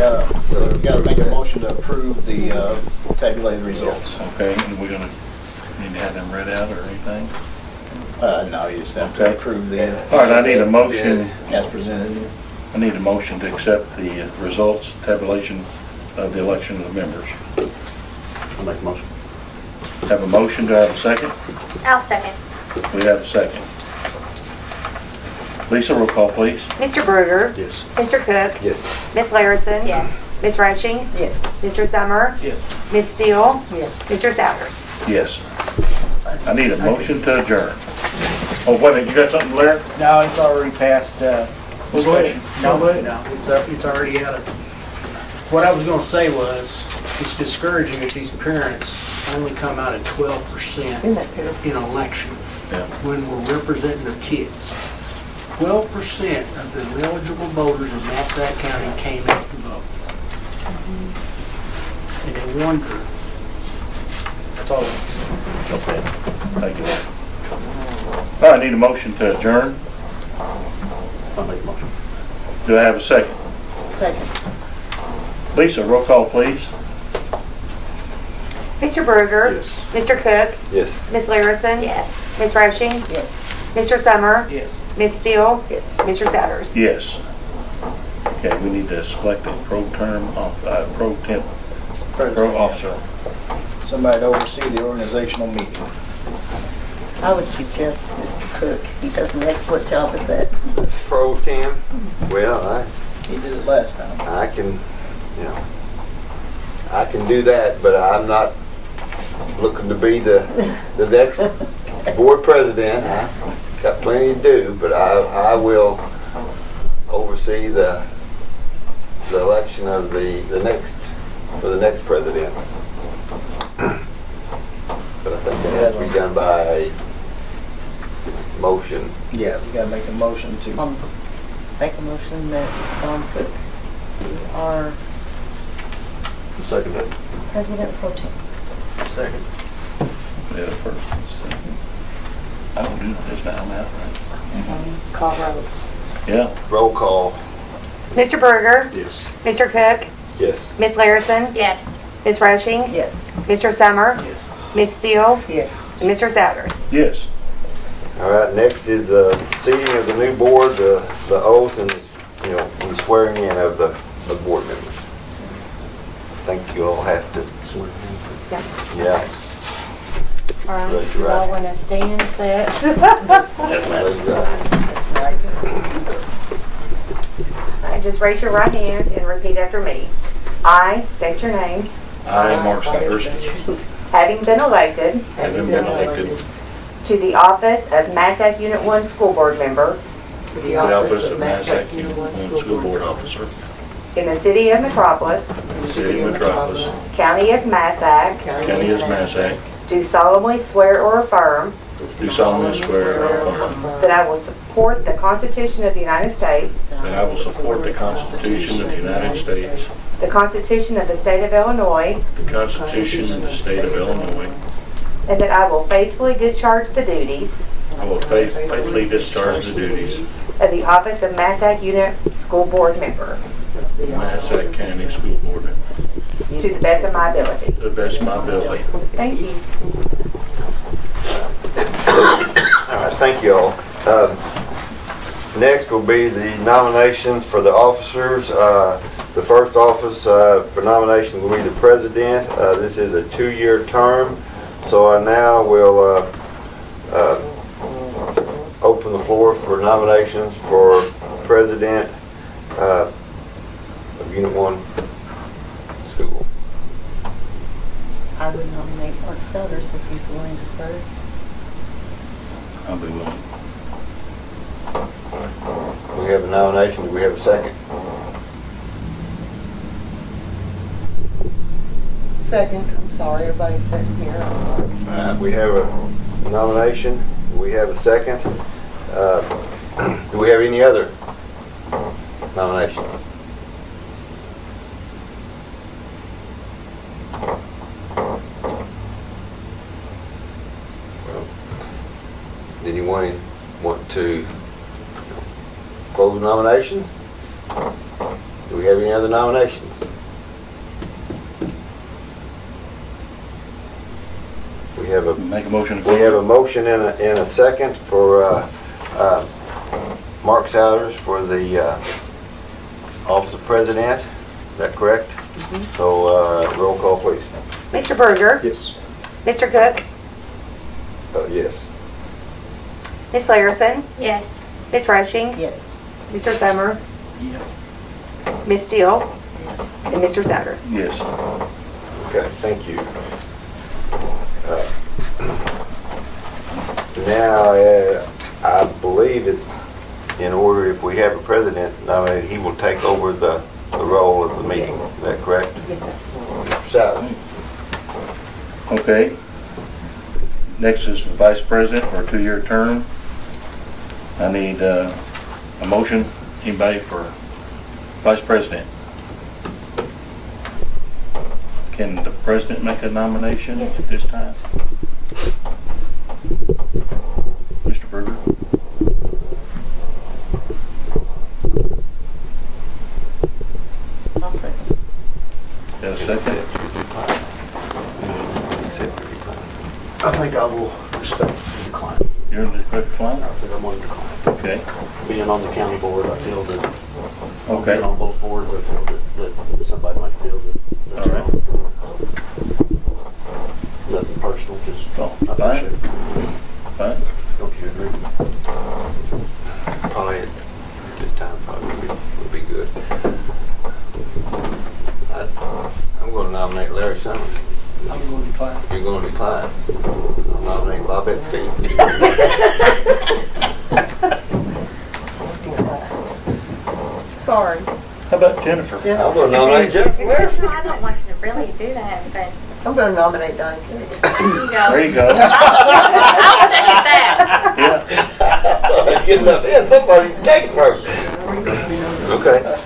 Speaker 3: gotta make a motion to approve the tabulated results.
Speaker 4: Okay, and we're gonna need to have them read out or anything?
Speaker 3: No, you just have to
Speaker 4: Okay.
Speaker 3: approve the,
Speaker 4: All right, I need a motion.
Speaker 3: as presented.
Speaker 4: I need a motion to accept the results, tabulation of the election of the members.
Speaker 7: I'll make a motion.
Speaker 4: Have a motion, do I have a second?
Speaker 9: I'll second.
Speaker 4: We have a second. Lisa, roll call, please.
Speaker 1: Mr. Bruegger?
Speaker 7: Yes.
Speaker 1: Mr. Cook?
Speaker 5: Yes.
Speaker 1: Ms. Larison?
Speaker 9: Yes.
Speaker 1: Ms. Rushing?
Speaker 8: Yes.
Speaker 1: Mr. Summer?
Speaker 6: Yes.
Speaker 1: Ms. Steele?
Speaker 8: Yes.
Speaker 1: Mr. Souders?
Speaker 4: Yes. I need a motion to adjourn. Oh, wait a minute, you got something, Larry?
Speaker 6: No, it's already past, discussion. No,
Speaker 2: Go ahead.
Speaker 6: no, it's already out of. What I was gonna say was, it's discouraging if these parents only come out at 12%
Speaker 8: Isn't that good?
Speaker 6: in election
Speaker 4: Yeah.
Speaker 6: when we're representing their kids. 12% of the eligible voters in Massac County came out to vote. And they wonder. That's all.
Speaker 4: Okay, thank you, Larry. All right, I need a motion to adjourn.
Speaker 7: I'll make a motion.
Speaker 4: Do I have a second?
Speaker 8: Second.
Speaker 4: Lisa, roll call, please.
Speaker 1: Mr. Bruegger?
Speaker 7: Yes.
Speaker 1: Mr. Cook?
Speaker 5: Yes.
Speaker 1: Ms. Larison?
Speaker 9: Yes.
Speaker 1: Ms. Rushing?
Speaker 8: Yes.
Speaker 1: Mr. Summer?
Speaker 6: Yes.
Speaker 1: Ms. Steele?
Speaker 8: Yes.
Speaker 1: Mr. Souders?
Speaker 4: Yes. Okay, we need to select a pro temp officer.
Speaker 3: Somebody to oversee the organizational meeting.
Speaker 8: I would suggest Mr. Cook. He does an excellent job at that.
Speaker 5: Pro Tem, well,
Speaker 3: He did it last time.
Speaker 5: I can, I can do that, but I'm not looking to be the next board president. I got plenty to do, but I will oversee the election of the next president. But I think that has to be done by a motion.
Speaker 3: Yeah, you gotta make a motion to.
Speaker 8: Make a motion that Don Cook be our
Speaker 7: Second that.
Speaker 9: President Pro Tem.
Speaker 3: Second.
Speaker 4: Yeah, first. I don't do this now, I'm out, right?
Speaker 1: Call roll.
Speaker 4: Yeah.
Speaker 5: Roll call,
Speaker 1: Mr. Bruegger?
Speaker 7: Yes.
Speaker 1: Mr. Cook?
Speaker 5: yes.
Speaker 1: Ms. Larison?
Speaker 9: Yes.
Speaker 1: Ms. Rushing?
Speaker 8: yes.
Speaker 1: Mr. Summer?
Speaker 6: Yes.
Speaker 1: Ms. Steele?
Speaker 8: Yes.
Speaker 1: And Mr. Souders?
Speaker 4: Yes.
Speaker 5: All right, next is the seating of the new board, the oath, and, the swearing in of the board members. I think you all have to, yeah.
Speaker 1: All right,
Speaker 5: Raise
Speaker 1: you
Speaker 5: your
Speaker 1: all
Speaker 5: right.
Speaker 1: want to stand, sit?
Speaker 5: Raise your right.
Speaker 1: All right, just raise your right hand and repeat after me. I state your name,
Speaker 4: I, Mark Souders,
Speaker 1: having been elected
Speaker 4: having been elected
Speaker 1: to the office of Massac Unit One School Board Member
Speaker 8: To
Speaker 4: to the office of Massac Unit One School Board Officer,
Speaker 1: in the city of Metropolis,
Speaker 4: City of Metropolis,
Speaker 1: County of Massac,
Speaker 4: County of Massac,
Speaker 1: do solemnly swear or affirm
Speaker 4: do solemnly swear or affirm
Speaker 1: that I will support the Constitution of the United States,
Speaker 4: that I will support the Constitution of the United States,
Speaker 1: the Constitution of the State of Illinois,
Speaker 4: the Constitution of the State of Illinois.
Speaker 1: and that I will faithfully discharge the duties
Speaker 4: I will faithfully discharge the duties
Speaker 1: of the office of Massac Unit School Board Member
Speaker 4: of Massac County School Board Member
Speaker 1: to the best of my ability.
Speaker 4: to the best of my ability.
Speaker 1: Thank you.
Speaker 5: All right, thank you all. Next will be the nominations for the officers. The first office for nomination will be the president. This is a 2-year term, so I now will open the floor for nominations for president of Unit 1 School.
Speaker 8: I would nominate Mark Souders if he's willing to serve.
Speaker 4: I'll be willing.
Speaker 5: We We have a nomination. Do we have a second?
Speaker 8: Second, I'm sorry, everybody's sitting here.
Speaker 5: We have a nomination. We have a second. Do we have any other nominations? Well, anyone want to close nominations? Do we have any other nominations? We have a
Speaker 4: Make a motion.
Speaker 5: We have a motion and a second for Mark Souders for the office of president. Is that correct? So roll call, please.
Speaker 1: Mr. Berger?
Speaker 7: Yes.
Speaker 1: Mr. Cook?
Speaker 5: Yes.
Speaker 1: Ms. Larison?
Speaker 9: Yes.
Speaker 1: Ms. Rushing?
Speaker 8: Yes.
Speaker 1: Mr. Summer?
Speaker 6: Yeah.
Speaker 1: Ms. Steele?
Speaker 8: Yes.
Speaker 1: And Mr. Souders?
Speaker 4: Yes.
Speaker 5: Okay, thank you. Now, I believe it's in order, if we have a president nominated, he will take over the role of the meeting. Is that correct?
Speaker 1: Yes, sir.
Speaker 5: Mr. Souders?
Speaker 4: Okay. Next is the vice president for a 2-year term. I need a motion. Anybody for vice president? Can the president make a nomination
Speaker 1: Yes.
Speaker 4: at this time? Mr. Berger?
Speaker 8: I'll second.
Speaker 4: Got a second?
Speaker 7: I think I will respect the decline.
Speaker 4: You're in the decline?
Speaker 7: I think I'm on decline.
Speaker 4: Okay.
Speaker 7: Being on the county board, I feel that,
Speaker 4: Okay.
Speaker 7: being on both boards, I feel that somebody might feel that that's
Speaker 4: All right.
Speaker 7: wrong. Nothing personal, just
Speaker 4: Oh,
Speaker 7: I appreciate it.
Speaker 4: Fine.
Speaker 7: Don't you agree?
Speaker 5: Probably at this time probably would be good. I'm going to nominate Larry Summers.
Speaker 6: I'm going to decline.
Speaker 5: You're going to decline. I'll nominate Bobette Steele.
Speaker 8: Sorry.
Speaker 4: How about Jennifer?
Speaker 5: I'm going to nominate Jennifer Larry.
Speaker 9: I don't want you to really do that, but
Speaker 8: I'm going to nominate Donnie.
Speaker 9: there you go.
Speaker 4: There you go.
Speaker 9: I'll second that.
Speaker 4: Yeah.
Speaker 5: Get enough in. Somebody take it first. Okay.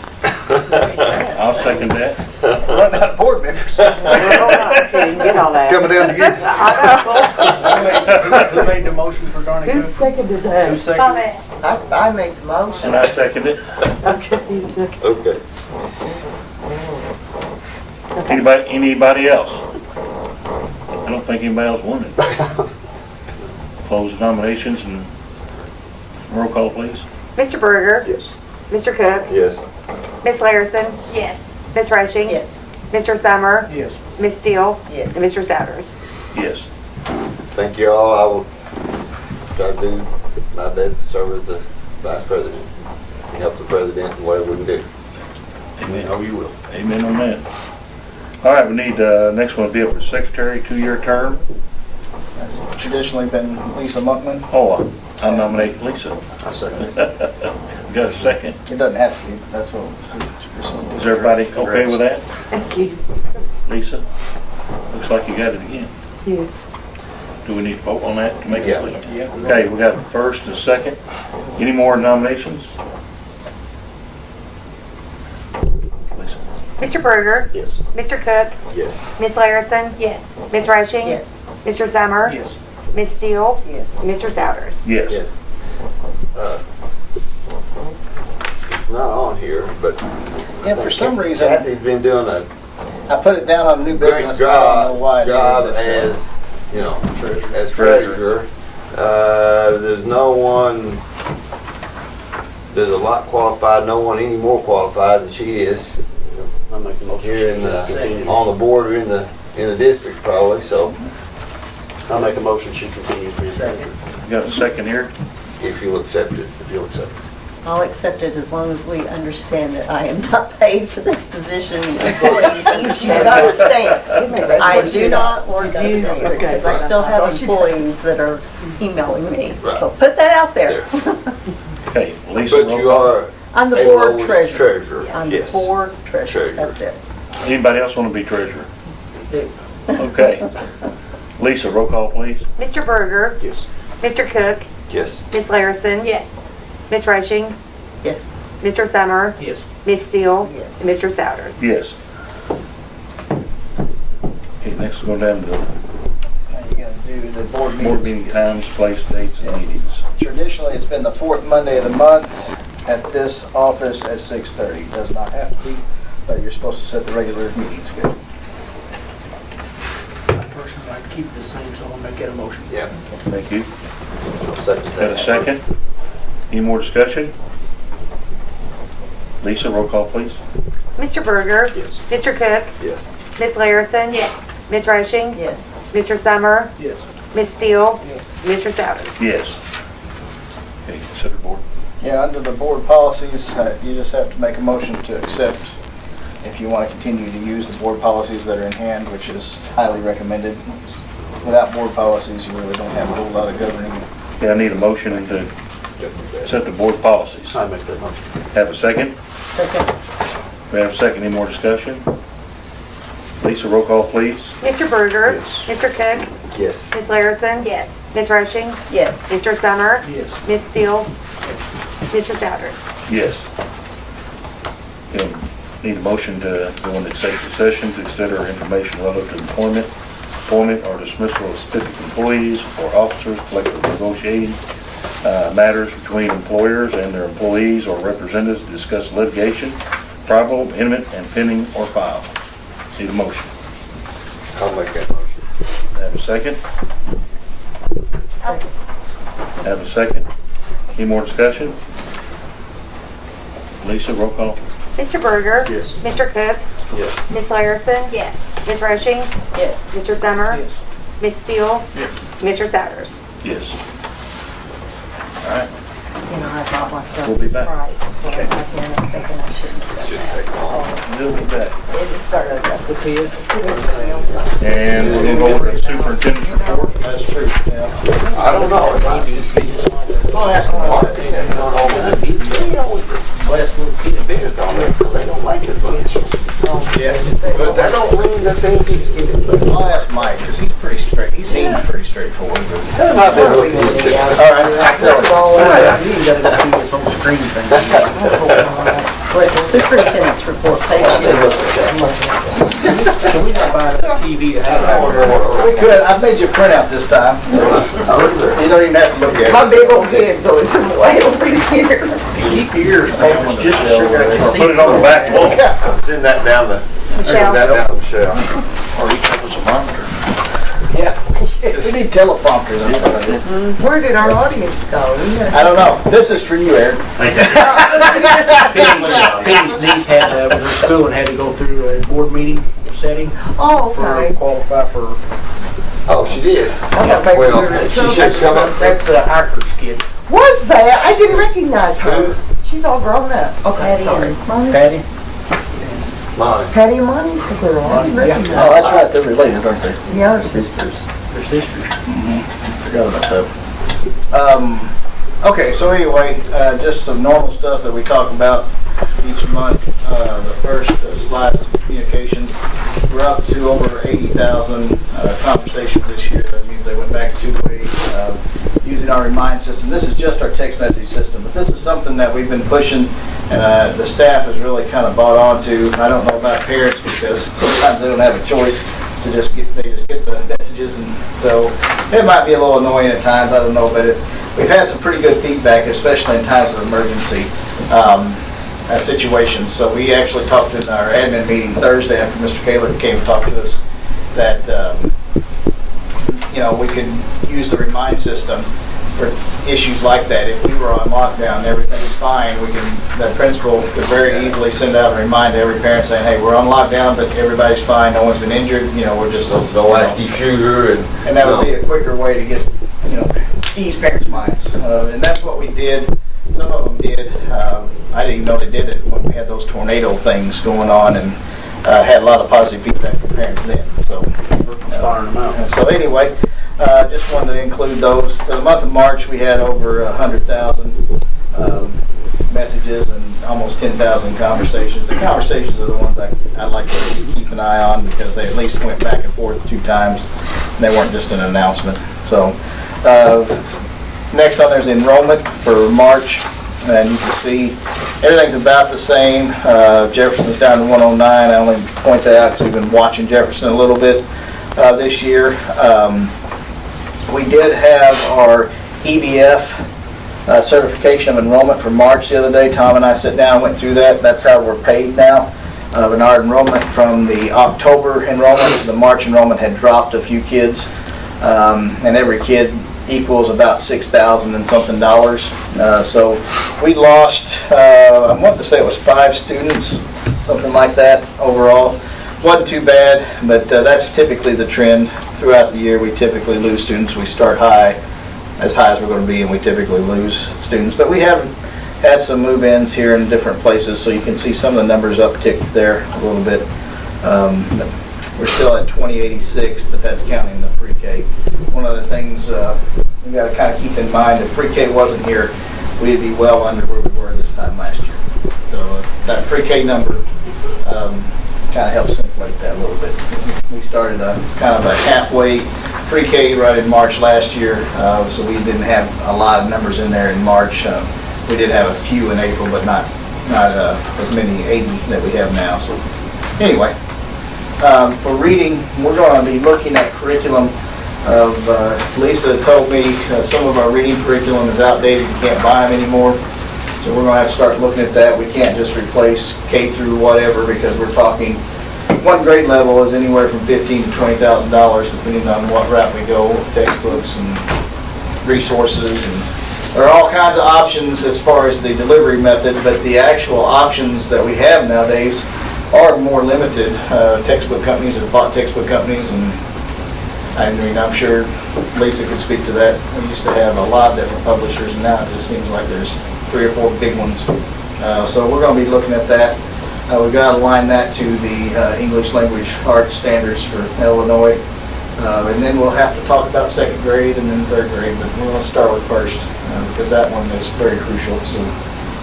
Speaker 4: I'll second that.
Speaker 3: Run out of board members.
Speaker 1: Get all that.
Speaker 3: Coming down to you.
Speaker 6: Who made the motion for Donnie
Speaker 1: Who
Speaker 6: Cook?
Speaker 1: seconded that?
Speaker 6: Who seconded?
Speaker 9: Bobette.
Speaker 8: I made the motion.
Speaker 4: And I second it.
Speaker 1: Okay.
Speaker 5: Okay.
Speaker 4: Anybody else? I don't think anybody else wanted. Close the nominations and roll call, please.
Speaker 1: Mr. Berger?
Speaker 7: Yes.
Speaker 1: Mr. Cook?
Speaker 5: Yes.
Speaker 1: Ms. Larison?
Speaker 9: Yes.
Speaker 1: Ms. Rushing?
Speaker 8: Yes.
Speaker 1: Mr. Summer?
Speaker 6: Yes.
Speaker 1: Ms. Steele?
Speaker 8: Yes.
Speaker 1: And Mr. Souders?
Speaker 4: Yes.
Speaker 5: Thank you all. I will try to do my best to serve as the vice president and help the president in whatever we can do.
Speaker 4: Amen.
Speaker 7: Oh, you will.
Speaker 4: Amen on that. All right, we need, next one will be for secretary, 2-year term.
Speaker 3: That's traditionally been Lisa Muckman.
Speaker 4: Oh, I nominate Lisa.
Speaker 7: I second it.
Speaker 4: Got a second?
Speaker 3: It doesn't have to be, that's what we traditionally do.
Speaker 4: Is everybody okay with that?
Speaker 1: Thank you.
Speaker 4: Lisa? Looks like you got it again.
Speaker 1: Yes.
Speaker 4: Do we need to vote on that to make
Speaker 5: Yeah.
Speaker 4: it?
Speaker 6: Yeah.
Speaker 4: Okay, we got a first and a second. Any more nominations? Lisa?
Speaker 1: Mr. Berger?
Speaker 7: Yes.
Speaker 1: Mr. Cook?
Speaker 5: Yes.
Speaker 1: Ms. Larison?
Speaker 9: Yes.
Speaker 1: Ms. Rushing?
Speaker 8: Yes.
Speaker 1: Mr. Summer?
Speaker 6: Yes.
Speaker 1: Ms. Steele?
Speaker 8: Yes.
Speaker 1: And Mr. Souders?
Speaker 4: Yes.
Speaker 5: Yes. It's not on here, but
Speaker 3: Yeah, for some reason,
Speaker 5: Kathy's been doing a
Speaker 3: I put it down on new
Speaker 5: great
Speaker 3: business. I don't know why. I
Speaker 5: job
Speaker 3: did, but,
Speaker 5: as, you know,
Speaker 7: Treasurer.
Speaker 5: as treasurer. There's no one, there's a lot qualified, no one any more qualified than she is
Speaker 7: I make the motion.
Speaker 5: here in on the board or in the district probably, so
Speaker 7: I make a motion she continues being treasurer,
Speaker 4: You got a second here?
Speaker 5: if you'll accept it.
Speaker 7: if you'll accept it.
Speaker 10: I'll accept it as long as we understand that I am not paid for this position. Employees understand.
Speaker 8: Got to stand.
Speaker 10: I do not work on
Speaker 1: You-
Speaker 10: state
Speaker 1: okay.
Speaker 10: because I still have employees that are emailing me. So put that out there.
Speaker 5: There.
Speaker 4: Okay,
Speaker 5: Okay,
Speaker 4: Lisa,
Speaker 5: But
Speaker 4: roll
Speaker 5: you
Speaker 4: call.
Speaker 5: are
Speaker 10: I'm the
Speaker 5: a
Speaker 10: board
Speaker 5: lowest
Speaker 10: treasurer.
Speaker 5: treasurer.
Speaker 10: I'm the
Speaker 5: Yes.
Speaker 10: board treasurer,
Speaker 5: Treasurer.
Speaker 10: that's it.
Speaker 4: Anybody else want to be treasurer? Okay. Lisa, roll call, please.
Speaker 1: Mr. Berger,
Speaker 7: Yes.
Speaker 1: Mr. Cook,
Speaker 5: Yes.
Speaker 1: Ms. Larison,
Speaker 9: Yes.
Speaker 1: Ms. Rushing,
Speaker 10: Yes.
Speaker 1: Mr. Summer,
Speaker 6: Yes.
Speaker 1: Ms. Steele,
Speaker 8: Yes.
Speaker 1: and Mr. Souders.
Speaker 4: Yes. Okay, next we'll go down to
Speaker 3: Now you gotta do the board
Speaker 4: board
Speaker 3: meetings.
Speaker 4: meeting times, place, dates, and meetings.
Speaker 3: Traditionally, it's been the fourth Monday of the month at this office at 6:30. Does not have to be, but you're supposed to set the regular meeting schedule.
Speaker 6: I personally like to keep it the same, so I'll make that a motion.
Speaker 5: Yeah.
Speaker 4: Thank you.
Speaker 5: Second.
Speaker 4: Got a second? Any more discussion? Lisa, roll call, please.
Speaker 1: Mr. Berger,
Speaker 5: Yes.
Speaker 1: Mr. Cook,
Speaker 5: Yes.
Speaker 1: Ms. Larison,
Speaker 9: Yes.
Speaker 1: Ms. Rushing,
Speaker 10: Yes.
Speaker 1: Mr. Summer,
Speaker 6: Yes.
Speaker 1: Ms. Steele,
Speaker 8: Yes.
Speaker 1: Mr. Souders.
Speaker 4: Yes. Okay, consider board.
Speaker 3: Yeah, under the board policies, you just have to make a motion to accept if you want to continue to use the board policies that are in hand, which is highly recommended. Without board policies, you really don't have a whole lot of governing.
Speaker 4: Yeah, I need a motion to set the board policies.
Speaker 7: I make that motion.
Speaker 4: Have a second?
Speaker 10: Second.
Speaker 4: We have a second. Any more discussion? Lisa, roll call, please.
Speaker 1: Mr. Berger,
Speaker 7: Yes.
Speaker 1: Mr. Cook,
Speaker 5: Yes.
Speaker 1: Ms. Larison,
Speaker 9: Yes.
Speaker 1: Ms. Rushing,
Speaker 10: Yes.
Speaker 1: Mr. Summer,
Speaker 6: Yes.
Speaker 1: Ms. Steele, Mr. Souders.
Speaker 4: Yes. Okay, need a motion to go into executive session to consider information relative to employment, appointment, or dismissal of specific employees or officers, collective negotiating matters between employers and their employees or representatives to discuss litigation, probable, imminent, and pending or filed. Need a motion.
Speaker 5: I'll make that motion.
Speaker 4: Have a second?
Speaker 9: I'll-
Speaker 4: Have a second? Any more discussion? Lisa, roll call.
Speaker 1: Mr. Berger,
Speaker 7: Yes.
Speaker 1: Mr. Cook,
Speaker 5: Yes.
Speaker 1: Ms. Larison,
Speaker 9: Yes.
Speaker 1: Ms. Rushing,
Speaker 10: Yes.
Speaker 1: Mr. Summer,
Speaker 6: Yes.
Speaker 1: Ms. Steele, Mr. Souders.
Speaker 4: Yes. All right.
Speaker 10: You know, I bought myself
Speaker 4: We'll be
Speaker 10: a
Speaker 4: back.
Speaker 10: Sprite before I got here, and I'm thinking I shouldn't have
Speaker 5: Shouldn't
Speaker 10: done
Speaker 5: take long.
Speaker 4: We'll be back.
Speaker 10: that. It just started up with his.
Speaker 4: And we're gonna go over to the superintendent's report.
Speaker 3: That's true, yeah.
Speaker 5: I don't know. If I just
Speaker 3: I'll ask them all.
Speaker 5: Last little kid beers down there, they don't like it much.
Speaker 3: Yeah.
Speaker 5: But that don't mean that they he's
Speaker 3: I'll ask Mike, because he's pretty straight. He seems pretty straightforward.
Speaker 5: They're not that
Speaker 3: All right, I tell you.
Speaker 6: You ain't gotta go through this whole screen thing.
Speaker 10: Well, the superintendent's report page is.
Speaker 6: Can we not buy a TV to have?
Speaker 3: We could, I've made you a printout this time. You don't even have to look at
Speaker 8: My
Speaker 3: it.
Speaker 8: big old kid's always way over here.
Speaker 6: Keep your ears open, just to sure I can see.
Speaker 4: Put it on the back wall.
Speaker 5: Send that down the,
Speaker 1: Michelle.
Speaker 5: send that down to Michelle.
Speaker 4: Or each of us a monitor.
Speaker 3: Yeah, we need teleprompters. That's what I do.
Speaker 8: Where did our audience go? We had-
Speaker 3: I don't know. This is for you, Eric.
Speaker 6: Penny's niece had, with her school and had to go through a board meeting setting
Speaker 8: Oh,
Speaker 6: for,
Speaker 8: okay.
Speaker 6: qualify for,
Speaker 5: Oh, she did.
Speaker 8: I thought maybe we were in
Speaker 5: Well, she
Speaker 8: trouble.
Speaker 5: should come up.
Speaker 6: that's Harker's kid.
Speaker 8: Was that? I didn't recognize her.
Speaker 5: Who's?
Speaker 8: She's all grown up. Okay,
Speaker 10: Patty
Speaker 8: sorry.
Speaker 10: and Monty.
Speaker 6: Patty?
Speaker 5: Mine.
Speaker 8: Patty and Monty's the girl. I didn't
Speaker 3: Oh,
Speaker 8: recognize
Speaker 3: that's right. They're related, aren't they?
Speaker 8: her. Yeah, they're sisters.
Speaker 6: Her sister.
Speaker 3: Forgot about that. Okay, so anyway, just some normal stuff that we talk about each month. The first slide's communication. We're up to over 80,000 conversations this year. That means they went back two-way using our Remind system. This is just our text message system, but this is something that we've been pushing, and the staff has really kind of bought onto. I don't know about parents because sometimes they don't have a choice to just get the messages, and so it might be a little annoying at times. I don't know, but we've had some pretty good feedback, especially in times of emergency situations. So we actually talked in our admin meeting Thursday after Mr. Kaylor came and talked to us that we could use the Remind system for issues like that. If we were on lockdown and everything's fine, the principal could very easily send out a reminder to every parent saying, hey, we're on lockdown, but everybody's fine, no one's been injured, we're just...
Speaker 5: No active shooter and...
Speaker 3: And that would be a quicker way to get, ease parents' minds. And that's what we did. Some of them did. I didn't even know they did it when we had those tornado things going on, and had a lot of positive feedback from parents then. So,
Speaker 6: Firing them out.
Speaker 3: and so anyway, just wanted to include those. For the month of March, we had over 100,000 messages and almost 10,000 conversations. The conversations are the ones I like to keep an eye on because they at least went back and forth 2 times. And they weren't just an announcement. So next on there's enrollment for March. And you can see everything's about the same. Jefferson's down to 109. I only point that out because we've been watching Jefferson a little bit this year. We did have our EBF certification of enrollment for March the other day. Tom and I sat down and went through that. That's how we're paid now. And our enrollment from the October enrollment to the March enrollment had dropped a few kids. And every kid equals about $6,000 and something dollars. So we lost, I want to say it was 5 students, something like that overall. Wasn't too bad, but that's typically the trend throughout the year. We typically lose students. We start high as we're going to be, and we typically lose students. But we have had some move-ins here in different places, so you can see some of the numbers upticked there a little bit. We're still at 2086, but that's counting the pre-K. One of the things we got to kind of keep in mind, if pre-K wasn't here, we'd be well under where we were this time last year. So that pre-K number kind of helps inflate that a little bit. We started kind of a halfway pre-K right in March last year, so we didn't have a lot of numbers in there in March. We did have a few in April, but not as many 80 that we have now. So anyway, for reading, we're going to be looking at curriculum of, Lisa told me some of our reading curriculum is outdated, you can't buy them anymore. So we're going to have to start looking at that. We can't just replace K through whatever because we're talking, one grade level is anywhere from $15,000 to $20,000 depending on what route we go with textbooks and resources. And there are all kinds of options as far as the delivery method, but the actual options that we have nowadays are more limited. Textbook companies have bought textbook companies, and I mean, I'm sure Lisa could speak to that. We used to have a lot of different publishers, and now it just seems like there's 3 or 4 big ones. So we're going to be looking at that. We've got to align that to the English language arts standards for Illinois. And then we'll have to talk about 2nd grade and then 3rd grade, but we're going to start with 1st because that one is very crucial. So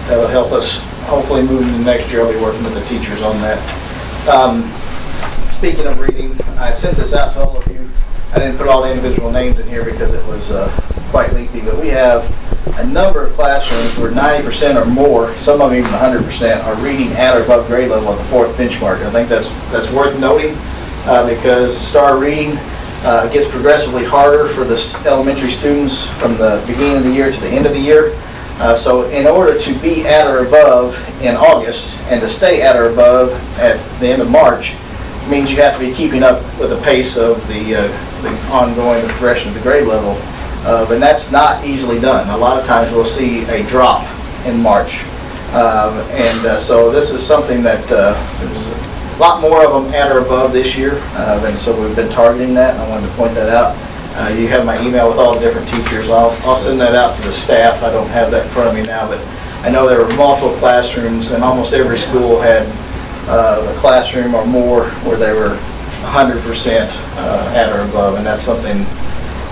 Speaker 3: that will help us hopefully move into next year. I'll be working with the teachers on that. Speaking of reading, I sent this out to all of you. I didn't put all the individual names in here because it was quite lengthy, but we have a number of classrooms where 90% or more, some of them even 100%, are reading at or above grade level at the 4th benchmark. I think that's worth noting because STAR reading gets progressively harder for the elementary students from the beginning of the year to the end of the year. So in order to be at or above in August and to stay at or above at the end of March means you have to be keeping up with the pace of the ongoing progression of the grade level. And that's not easily done. A lot of times we'll see a drop in March. So this is something that there's a lot more of them at or above this year. And so we've been targeting that, and I wanted to point that out. You have my email with all the different teachers. I'll send that out to the staff. I don't have that in front of me now, but I know there were multiple classrooms, and almost every school had a classroom or more where they were 100% at or above, and that's something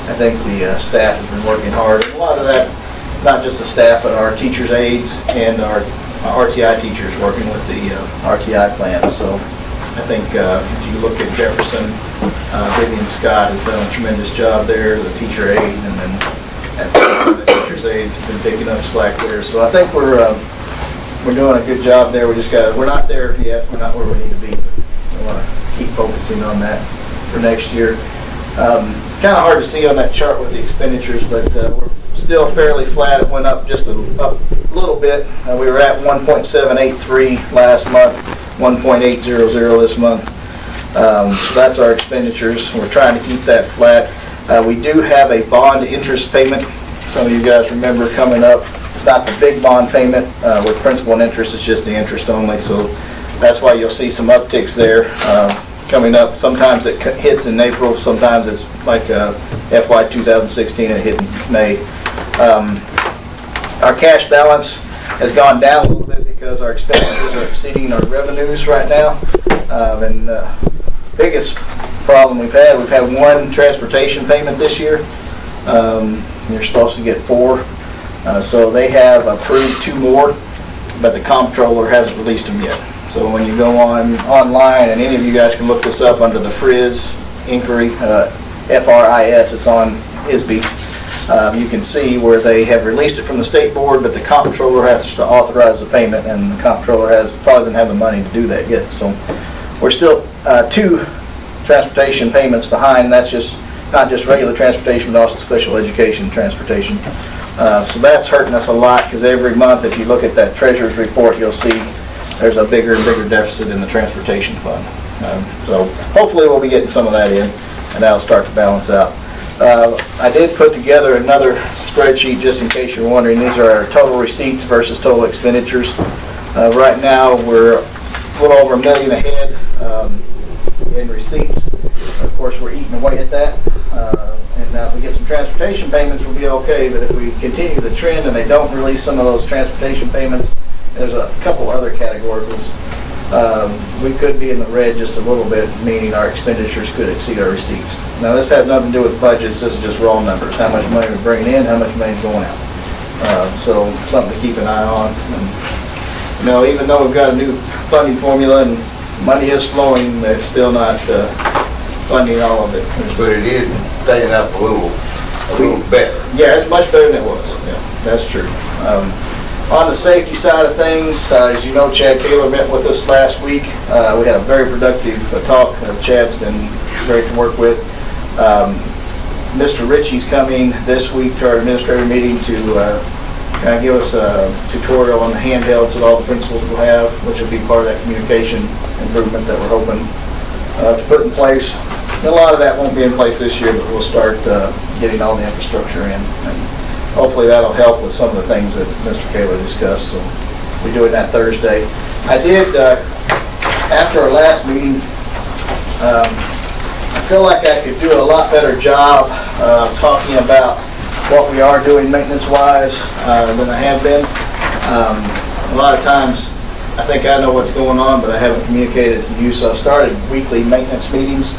Speaker 3: I think the staff has been working hard. And a lot of that, not just the staff, but our teachers' aides and our RTI teachers working with the RTI plan. So I think if you look at Jefferson, Vivian Scott has done a tremendous job there as a teacher aide, and then the teachers' aides have been picking up slack there. So I think we're doing a good job there. We're not there yet. We're not where we need to be. But we want to keep focusing on that for next year. Kind of hard to see on that chart with the expenditures, but we're still fairly flat. It went up just a little bit. We were at 1.783 last month, 1.800 this month. So that's our expenditures. We're trying to keep that flat. We do have a bond interest payment. Some of you guys remember coming up. It's not the big bond payment with principal and interest. It's just the interest only. So that's why you'll see some upticks there. Coming up. Sometimes it hits in April, sometimes it's like FY 2016 and it hit in May. Our cash balance has gone down a little bit because our expenditures are exceeding our revenues right now. And the biggest problem we've had one transportation payment this year. You're supposed to get 4. So they have approved 2 more. but the comptroller hasn't released them yet. So when you go online, and any of you guys can look this up under the FRIS inquiry, FRIS, it's on ISB. You can see where they have released it from the state board, but the comptroller has to authorize the payment, and the comptroller probably doesn't have the money to do that yet. So we're still 2 transportation payments behind. That's just not just regular transportation, but also special education transportation. So that's hurting us a lot, because every month, if you look at that treasurer's report, you'll see there's a bigger and bigger deficit in the transportation fund. So hopefully we'll be getting some of that in, and that'll start to balance out. I did put together another spreadsheet, just in case you're wondering. These are our total receipts versus total expenditures. Right now, we're a little over $1 million ahead in receipts. Of course, we're eating away at that. And now if we get some transportation payments, we'll be okay. But if we continue the trend and they don't release some of those transportation payments, there's a couple other categories. We could be in the red just a little bit, meaning our expenditures could exceed our receipts. Now, this has nothing to do with budgets. This is just raw numbers. How much money we're bringing in, how much money is going out. So something to keep an eye on. And, you know, even though we've got a new funding formula and money is flowing, they're still not funding all of it.
Speaker 5: But it is staying up a little better.
Speaker 3: Yeah, it's much better than it was. Yeah, that's true. On the safety side of things, as you know, Chad Kaylor met with us last week. We had a very productive talk. Chad's been great to work with. Mr. Ritchie's coming this week to our administrator meeting to kind of give us a tutorial on the handhelds that all the principals will have, which will be part of that communication improvement that we're hoping to put in place. A lot of that won't be in place this year, but we'll start getting all the infrastructure in. And hopefully that'll help with some of the things that Mr. Kaylor discussed. So we're doing that Thursday. I did, after our last meeting, I feel like I could do a lot better job talking about what we are doing maintenance-wise than I have been. A lot of times I think I know what's going on, but I haven't communicated it to you. So I've started weekly maintenance meetings,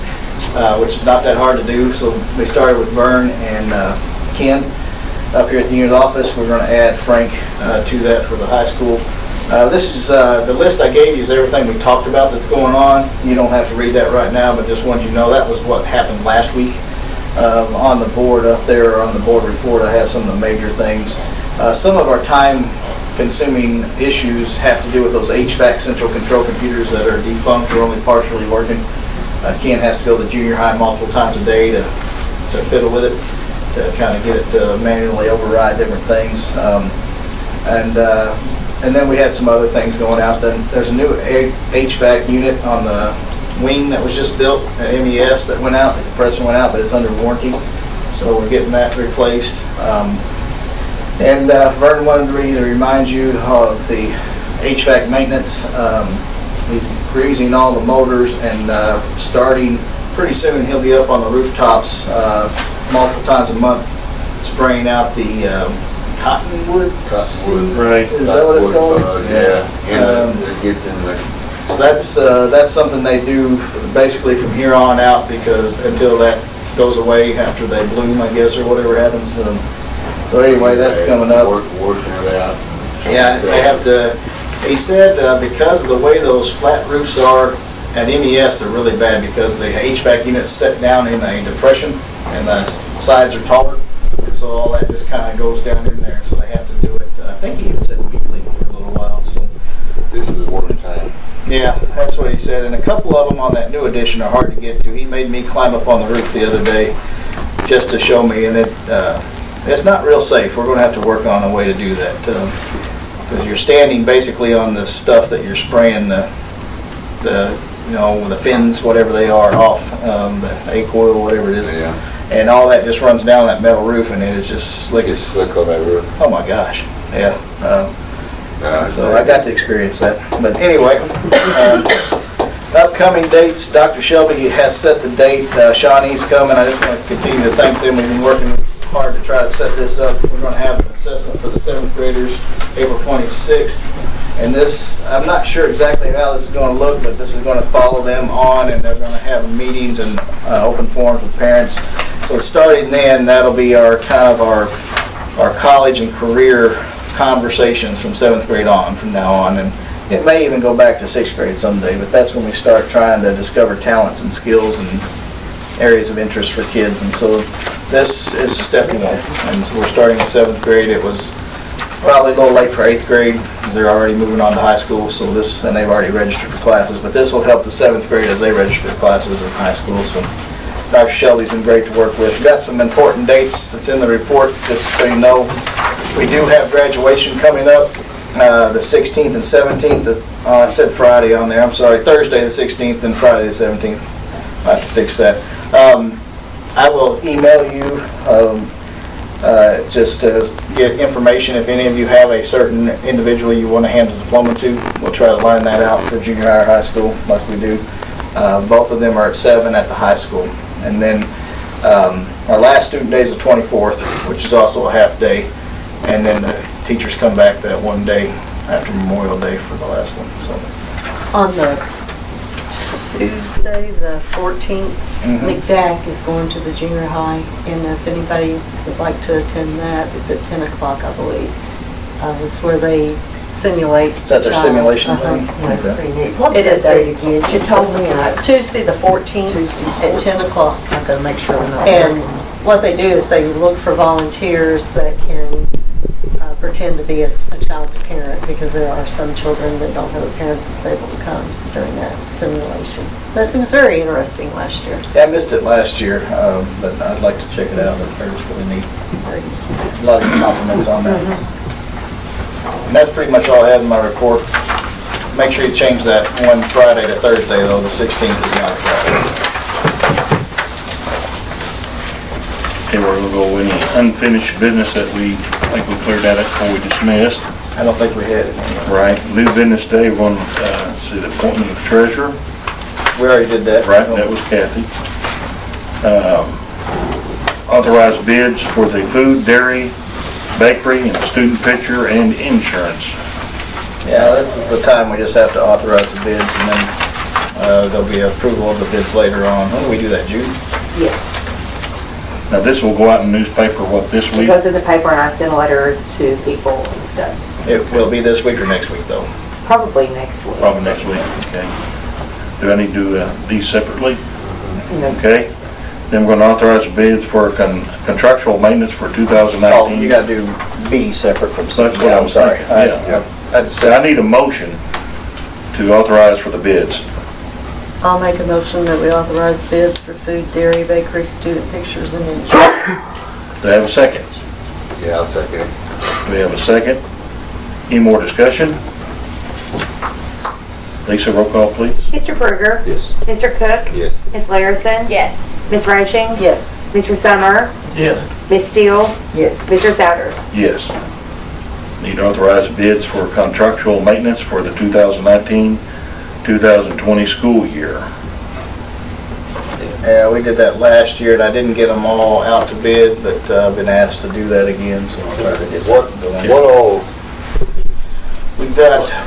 Speaker 3: which is not that hard to do. So we started with Vern and Ken up here at the unit office. We're going to add Frank to that for the high school. This is the list I gave you is everything we talked about that's going on. You don't have to read that right now, but just wanted you to know that was what happened last week. On the board up there, on the board report, I have some of the major things. Some of our time-consuming issues have to do with those HVAC central control computers that are defunct or only partially working. Ken has to go to the junior high multiple times a day to fiddle with it, to kind of get it to manually override different things. And then we had some other things going out. Then there's a new HVAC unit on the wing that was just built at MES that went out. The compressor went out, but it's under warranty. So we're getting that replaced. And Vern wanted me to remind you of the HVAC maintenance. He's greasing all the motors, and starting pretty soon he'll be up on the rooftops multiple times a month spraying out the cottonwood.
Speaker 4: Right.
Speaker 3: Is that what it's called?
Speaker 5: It gets in the.
Speaker 3: So that's something they do basically from here on out, because until that goes away after they bloom, I guess, or whatever happens. So anyway, that's coming up.
Speaker 5: Washing it out.
Speaker 3: Yeah, they have to. He said because of the way those flat roofs are at MES, they're really bad because the HVAC units set down in a depression and the sides are taller. And so all that just kind of goes down in there. So they have to do it. I think he even said weekly for a little while. So
Speaker 5: This is work time.
Speaker 3: yeah, that's what he said. And a couple of them on that new edition are hard to get to. He made me climb up on the roof the other day just to show me, and it's not real safe. We're going to have to work on a way to do that, because you're standing basically on the stuff that you're spraying the fins, whatever they are, off, the A-coil, whatever it is.
Speaker 5: Yeah.
Speaker 3: And all that just runs down that metal roof, and it is just slick as...
Speaker 5: Slick on that roof.
Speaker 3: Oh my gosh, yeah. So I got to experience that. But anyway, upcoming dates, Dr. Shelby has set the date. Shawnee's coming. I just want to continue to thank them. We've been working hard to try to set this up. We're going to have an assessment for the 7th graders April 26th. And this, I'm not sure exactly how this is going to look, but this is going to follow them on, and they're going to have meetings and open forums with parents. So starting then, that'll be our kind of our college and career conversations from 7th grade on, from now on, and it may even go back to 6th grade someday, but that's when we start trying to discover talents and skills and areas of interest for kids. And so this is step one. And so we're starting in 7th grade. It was probably a little late for 8th grade because they're already moving on to high school. So this, and they've already registered for classes, but this will help the 7th grade as they register for classes in high school. So Dr. Shelby's been great to work with. We've got some important dates that's in the report, just so you know. We do have graduation coming up, the 16th and 17th. I said Friday on there. I'm sorry, Thursday the 16th and Friday the 17th. I'll have to fix that. I will email you just to get information if any of you have a certain individual you want to hand a diploma to. We'll try to line that out for junior high or high school like we do. Both of them are at 7 at the high school. And then our last student day is the 24th, which is also a half day. And then the teachers come back that one day after Memorial Day for the last one. So.
Speaker 10: On the Tuesday, the 14th, McDack is going to the junior high, and if anybody would like to attend that, it's at 10 o'clock, I believe. It's where they simulate.
Speaker 3: Is that their simulation thing?
Speaker 10: Yeah, it's pretty neat.
Speaker 8: What was that date again? She told me.
Speaker 10: Tuesday, the 14th, at 10 o'clock.
Speaker 8: I gotta make sure I'm not.
Speaker 10: And what they do is they look for volunteers that can pretend to be a child's parent, because there are some children that don't have a parent that's able to come during that simulation. But it was very interesting last year.
Speaker 3: Yeah, I missed it last year, but I'd like to check it out. It was really neat. A lot of compliments on that. And that's pretty much all I have in my report. Make sure you change that one Friday to Thursday, though. The 16th is not a Friday.
Speaker 4: Okay, we're gonna go any unfinished business that I think we cleared that up before we dismissed.
Speaker 3: I don't think we had it.
Speaker 4: Right, new business day, we're gonna see the appointment of treasurer.
Speaker 3: We already did that.
Speaker 4: Right, that was Kathy. Authorized bids for the food, dairy, bakery, and student picture and insurance.
Speaker 3: Yeah, this is the time we just have to authorize the bids, and then there'll be approval of the bids later on. When do we do that, Jude?
Speaker 1: Yes.
Speaker 4: Now, this will go out in the newspaper, what, this
Speaker 1: It
Speaker 4: week?
Speaker 1: goes in the paper and I send letters to people and stuff.
Speaker 3: It will be this week or next week, though.
Speaker 1: Probably next week.
Speaker 4: Probably next week, okay. Do I need to do these separately?
Speaker 1: No.
Speaker 4: Okay. Then we're going to authorize bids for contractual maintenance for 2019.
Speaker 3: Oh, you gotta do B separate from C.
Speaker 4: That's what
Speaker 3: Yeah,
Speaker 4: I
Speaker 3: I'm
Speaker 4: was
Speaker 3: sorry.
Speaker 4: thinking, yeah.
Speaker 3: I just
Speaker 4: So I
Speaker 3: said,
Speaker 4: need a motion to authorize for the bids.
Speaker 10: I'll make a motion that we authorize bids for food, dairy, bakery, student pictures, and insurance.
Speaker 4: Do I have a second?
Speaker 5: Yeah, I'll second it.
Speaker 4: Do we have a second? Any more discussion? Lisa, roll call, please.
Speaker 1: Mr. Berger?
Speaker 5: Yes.
Speaker 1: Mr. Cook?
Speaker 5: Yes.
Speaker 1: Ms. Larison?
Speaker 9: Yes.
Speaker 1: Ms. Rushing?
Speaker 10: Yes.
Speaker 1: Mr. Summer?
Speaker 6: Yes.
Speaker 1: Ms. Steele?
Speaker 8: Yes.
Speaker 1: Mr. Souders?
Speaker 4: Yes. Need to authorize bids for contractual maintenance for the 2019-2020 school year.
Speaker 3: yeah, we did that last year, and I didn't get them all out to bid, but I've been asked to do that again, so I'll try to get
Speaker 5: What,
Speaker 3: that going.
Speaker 5: what all,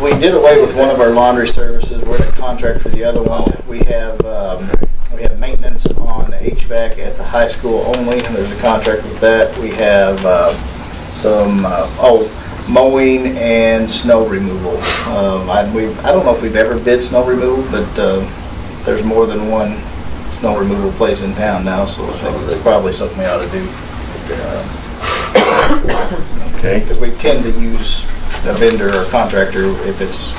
Speaker 3: We did away with one of our laundry services. We're in a contract for the other one. We have maintenance on HVAC at the high school only, and there's a contract with that. We have some mowing and snow removal. I don't know if we've ever bid snow removal, but there's more than one snow removal place in town now, so I think it's probably something we ought to do.
Speaker 4: Okay.
Speaker 3: Because we tend to use a vendor or contractor if it's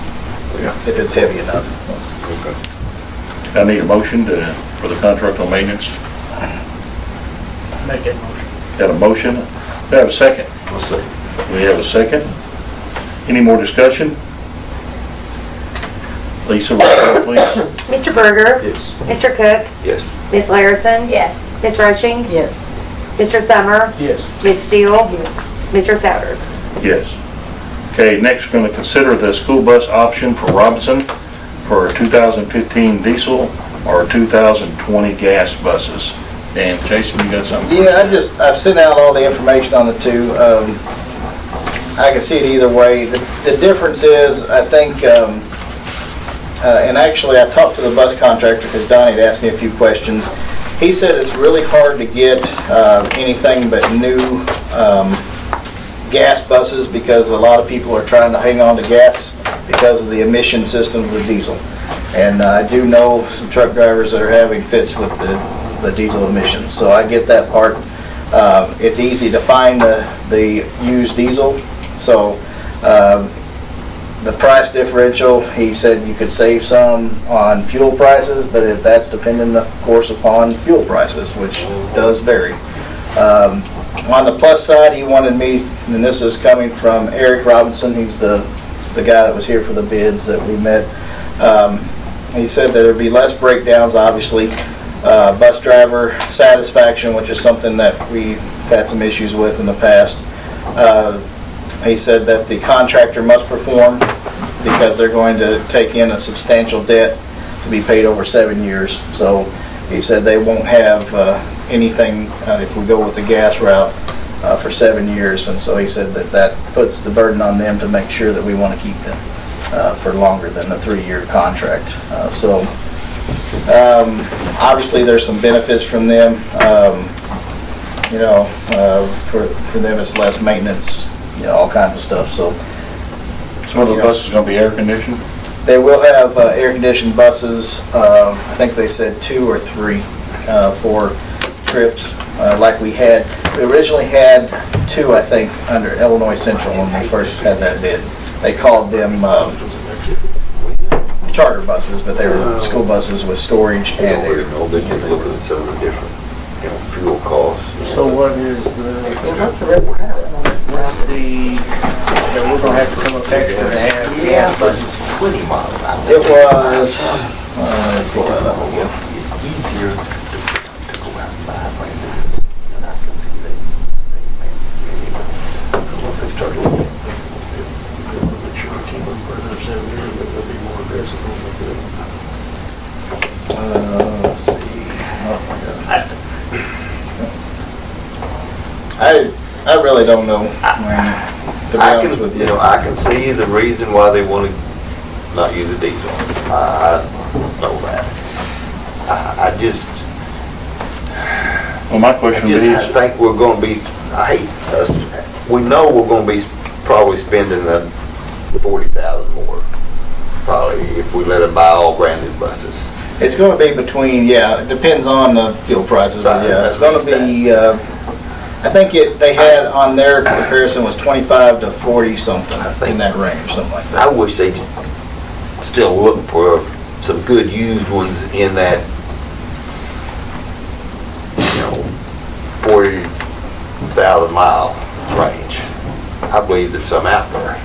Speaker 3: heavy enough.
Speaker 4: I need a motion for the contractual maintenance.
Speaker 6: Make that motion.
Speaker 4: Got a motion? Do I have a second?
Speaker 5: I'll say.
Speaker 4: We have a second. Any more discussion? Lisa, roll call, please.
Speaker 1: Mr. Berger?
Speaker 5: Yes.
Speaker 1: Mr. Cook?
Speaker 5: Yes.
Speaker 1: Ms. Larison?
Speaker 9: Yes.
Speaker 1: Ms. Rushing?
Speaker 10: Yes.
Speaker 1: Mr. Summer?
Speaker 6: Yes.
Speaker 1: Ms. Steele?
Speaker 10: Yes.
Speaker 1: Mr. Souders?
Speaker 4: Yes. Okay, next we're going to consider the school bus option for Robinson for 2015 diesel or 2020 gas buses. And Jason, you got something?
Speaker 3: Yeah, I've sent out all the information on the two. I can see it either way. The difference is, I think, and actually I talked to the bus contractor because Donnie had asked me a few questions. He said it's really hard to get anything but new gas buses because a lot of people are trying to hang on to gas because of the emission system with diesel. And I do know some truck drivers that are having fits with the diesel emissions, so I get that part. It's easy to find the used diesel, so the price differential, he said you could save some on fuel prices, but that's dependent, of course, upon fuel prices, which does vary. On the plus side, he wanted me, and this is coming from Eric Robinson, he's the guy that was here for the bids that we met. He said that there'd be less breakdowns, obviously. Bus driver satisfaction, which is something that we've had some issues with in the past. He said that the contractor must perform because they're going to take in a substantial debt to be paid over 7 years. So he said they won't have anything if we go with the gas route for 7 years. And so he said that puts the burden on them to make sure that we want to keep them for longer than the 3-year contract. Obviously there's some benefits from them. For them it's less maintenance, all kinds of stuff. So
Speaker 4: Some of the buses are going to be air conditioned?
Speaker 3: they will have air conditioned buses. I think they said 2 or 3 for trips like we had. We originally had 2, I think, under Illinois Central when we first had that bid. They called them charter buses, but they were school buses with storage and air.
Speaker 5: They can look at some of the different, fuel costs.
Speaker 6: So what is
Speaker 8: What's the rate?
Speaker 6: what's the, that we're gonna have to come up extra to have?
Speaker 8: Yeah.
Speaker 5: 20 miles out
Speaker 3: It was, let me pull that up again.
Speaker 5: It's easier to go out and buy brand new. And I can see they if they start looking.
Speaker 7: Make sure we keep them for another 7 years, but they'll be more aggressive on the bid.
Speaker 3: Let's see. Oh my God. I really don't know. To be honest with you.
Speaker 5: I can see the reason why they want to not use a diesel. I know that. I just,
Speaker 4: Well, my question would be,
Speaker 5: I think we're going to be, I hate us, we know we're going to be probably spending $40,000 more, probably, if we let them buy all brand new buses.
Speaker 3: It's going to be between, it depends on the fuel prices, but yeah, it's going to be, I think they had on their comparison was 25 to 40 something in that range, something like
Speaker 5: I
Speaker 3: that.
Speaker 5: wish they'd still look for some good used ones in that, 40,000 mile range. I believe there's some out there.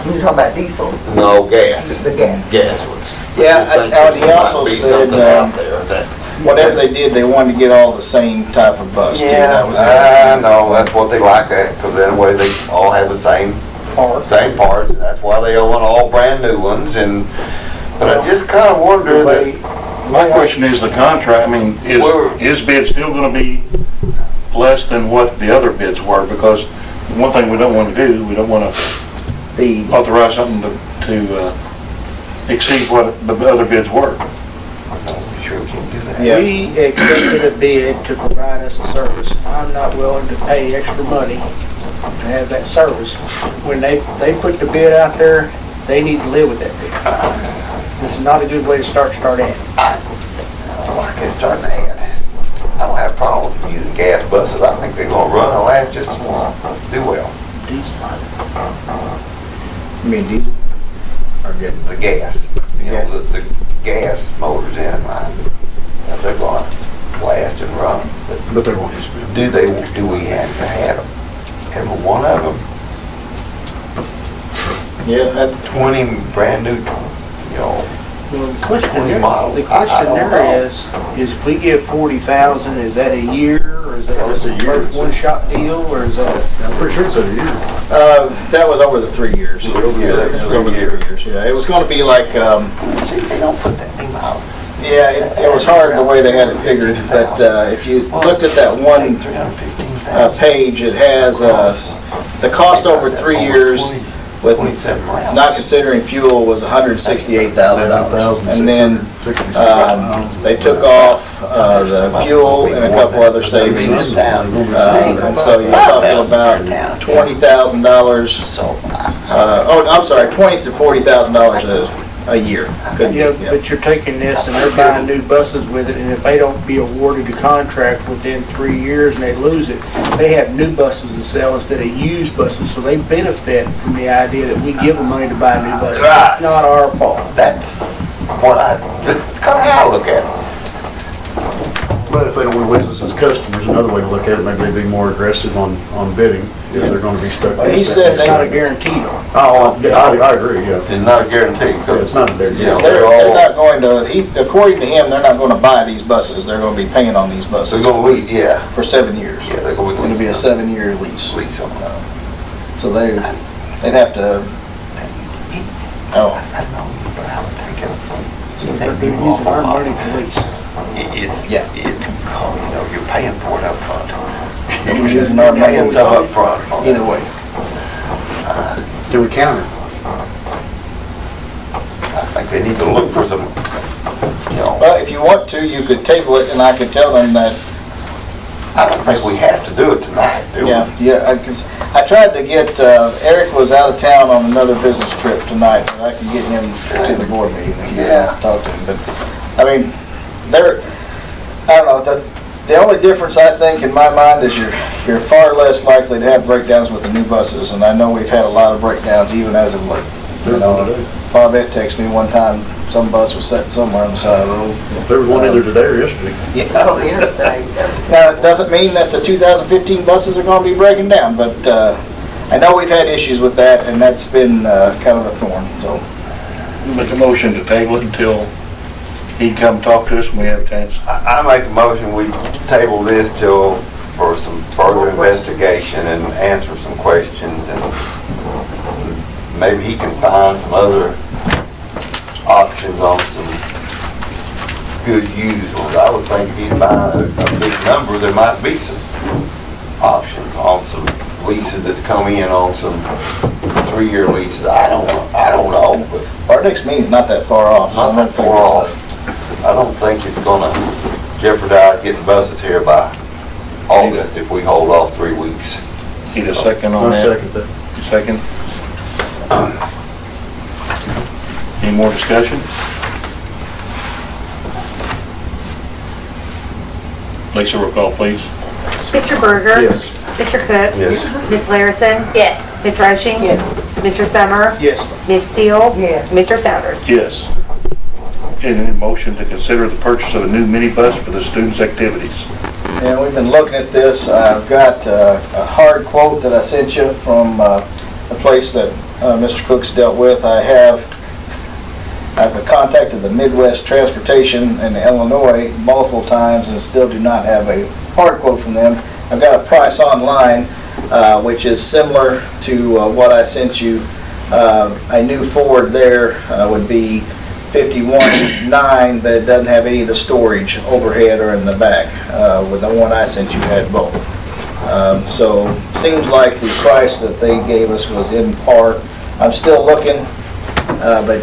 Speaker 8: You're talking about diesel?
Speaker 5: No, gas.
Speaker 8: The gas.
Speaker 5: Gas ones.
Speaker 3: Yeah,
Speaker 5: I just think
Speaker 3: and he
Speaker 5: there
Speaker 3: also
Speaker 5: might be
Speaker 3: said,
Speaker 5: something out there that.
Speaker 3: Whatever they did, they wanted to get all the same type of bus too. That was
Speaker 5: I know, that's what they like that, because that way they all have the same parts. That's why they want all brand new ones, but I just kind of wonder that.
Speaker 4: my question is the contract, is bid still going to be less than what the other bids were? Because one thing we don't want to do, we don't want to authorize something to exceed what the other bids were.
Speaker 5: Sure we can do that.
Speaker 3: Yeah.
Speaker 6: We accepted a bid to provide us a service. I'm not willing to pay extra money to have that service. When they put the bid out there, they need to live with that bid. This is not a good way to start at.
Speaker 5: I don't like it starting to add. I don't have a problem with using gas buses. I think they're going to run and last just as long, do well.
Speaker 3: You mean diesel? Or getting
Speaker 5: The gas, the gas motors in mine, they're going to last and run.
Speaker 7: But they won't be spent.
Speaker 5: Do we have to have every one of them?
Speaker 3: Yeah,
Speaker 5: 20 brand new,
Speaker 6: Well, the question
Speaker 5: 20
Speaker 6: there,
Speaker 5: models.
Speaker 6: the question
Speaker 5: I don't
Speaker 6: there
Speaker 5: know.
Speaker 6: is if we give 40,000, is that a year, or is that
Speaker 7: That's
Speaker 6: just
Speaker 7: a year.
Speaker 6: a first one-shot deal, or is that?
Speaker 7: I'm pretty sure it's a year.
Speaker 3: that was over the 3 years.
Speaker 7: It was over the
Speaker 3: It was over the 3 years. Yeah, it was going to be like,
Speaker 5: See, they don't put that many miles.
Speaker 3: yeah, it was hard the way they had it figured. But if you looked at that one
Speaker 5: 315,000.
Speaker 3: page, it has the cost over 3 years with
Speaker 5: 27 rounds.
Speaker 3: not considering fuel was $168,000. And then they took off the fuel and a couple other savings. And so you're talking about $20,000. I'm sorry, $20,000 to $40,000 a year.
Speaker 6: Yeah, but you're taking this and they're buying new buses with it, and if they don't be awarded a contract within 3 years and they lose it, they have new buses to sell instead of used buses, so they benefit from the idea that we give them money to buy new buses.
Speaker 5: Right.
Speaker 6: It's not our fault.
Speaker 5: That's that's kind of how I look at it.
Speaker 7: But if they don't want to lose us as customers, another way to look at it, maybe they'd be more aggressive on bidding if they're going to be stuck.
Speaker 3: Well, he said
Speaker 6: It's not a guarantee.
Speaker 7: Oh, I agree, yeah.
Speaker 5: It's not a guarantee.
Speaker 7: Yeah, it's not a guarantee.
Speaker 5: You know,
Speaker 3: They're not going to, according to him, they're not going to buy these buses. They're going to be paying on these
Speaker 5: They're
Speaker 3: buses
Speaker 5: going to lease, yeah.
Speaker 3: for 7 years.
Speaker 5: Yeah, they're going to
Speaker 3: It's going to be a 7-year lease.
Speaker 5: lease on them.
Speaker 3: So they'd have to, oh,
Speaker 5: I know, but I would take it.
Speaker 6: They're using our money to lease.
Speaker 5: It's,
Speaker 3: Yeah.
Speaker 5: it's, you're paying for it up front.
Speaker 3: they're using our money
Speaker 5: Paying some up front.
Speaker 3: either way.
Speaker 7: Can we counter?
Speaker 5: I think they need to look for some,
Speaker 3: Well, if you want to, you could table it and I could tell them that,
Speaker 5: I don't think we have to do it tonight, do we?
Speaker 3: yeah, because I tried to get, Eric was out of town on another business trip tonight, and I could get him to the board meeting and talk to him, but, I mean, I don't know, the only difference I think in my mind is you're far less likely to have breakdowns with the new buses, and I know we've had a lot of breakdowns even as of late. You know, Bobette texted me one time, some bus was sitting somewhere on the side of the road.
Speaker 7: There was one either today or yesterday.
Speaker 8: Oh, the interstate.
Speaker 3: Now, it doesn't mean that the 2015 buses are going to be breaking down, but I know we've had issues with that, and that's been kind of a thorn, so.
Speaker 4: Make a motion to table it until he can come talk to us when we have a chance.
Speaker 5: I make a motion, we table this for some further investigation and answer some questions, and maybe he can find some other options on some good used ones. I would think if he's buying a big number, there might be some options on some leases that's come in on some 3-year leases. I don't know, but
Speaker 3: Our next meeting's not that far off. so
Speaker 5: not
Speaker 3: I'm
Speaker 5: that
Speaker 3: gonna
Speaker 5: far
Speaker 3: figure this
Speaker 5: off. I don't think it's gonna jeopardize getting buses here by August if we hold off 3 weeks.
Speaker 4: Need a second on
Speaker 7: I
Speaker 4: that?
Speaker 7: second that.
Speaker 4: Second. Any more discussion? Lisa, roll call, please.
Speaker 1: Mr. Berger?
Speaker 7: Yes.
Speaker 1: Mr. Cook?
Speaker 5: Yes.
Speaker 1: Ms. Larison?
Speaker 9: Yes.
Speaker 1: Ms. Rushing?
Speaker 8: Yes.
Speaker 1: Mr. Summer?
Speaker 6: Yes.
Speaker 1: Ms. Steele?
Speaker 8: Yes.
Speaker 1: Mr. Souders?
Speaker 4: Yes. And a motion to consider the purchase of a new minibus for the students' activities.
Speaker 3: And we've been looking at this. I've got a hard quote that I sent you from a place that Mr. Cook's dealt with. I've contacted the Midwest Transportation in Illinois multiple times and still do not have a hard quote from them. I've got a price online, which is similar to what I sent you. A new Ford there would be $51,900, but it doesn't have any of the storage overhead or in the back. With the one I sent you had both. So seems like the price that they gave us was in par. I'm still looking, but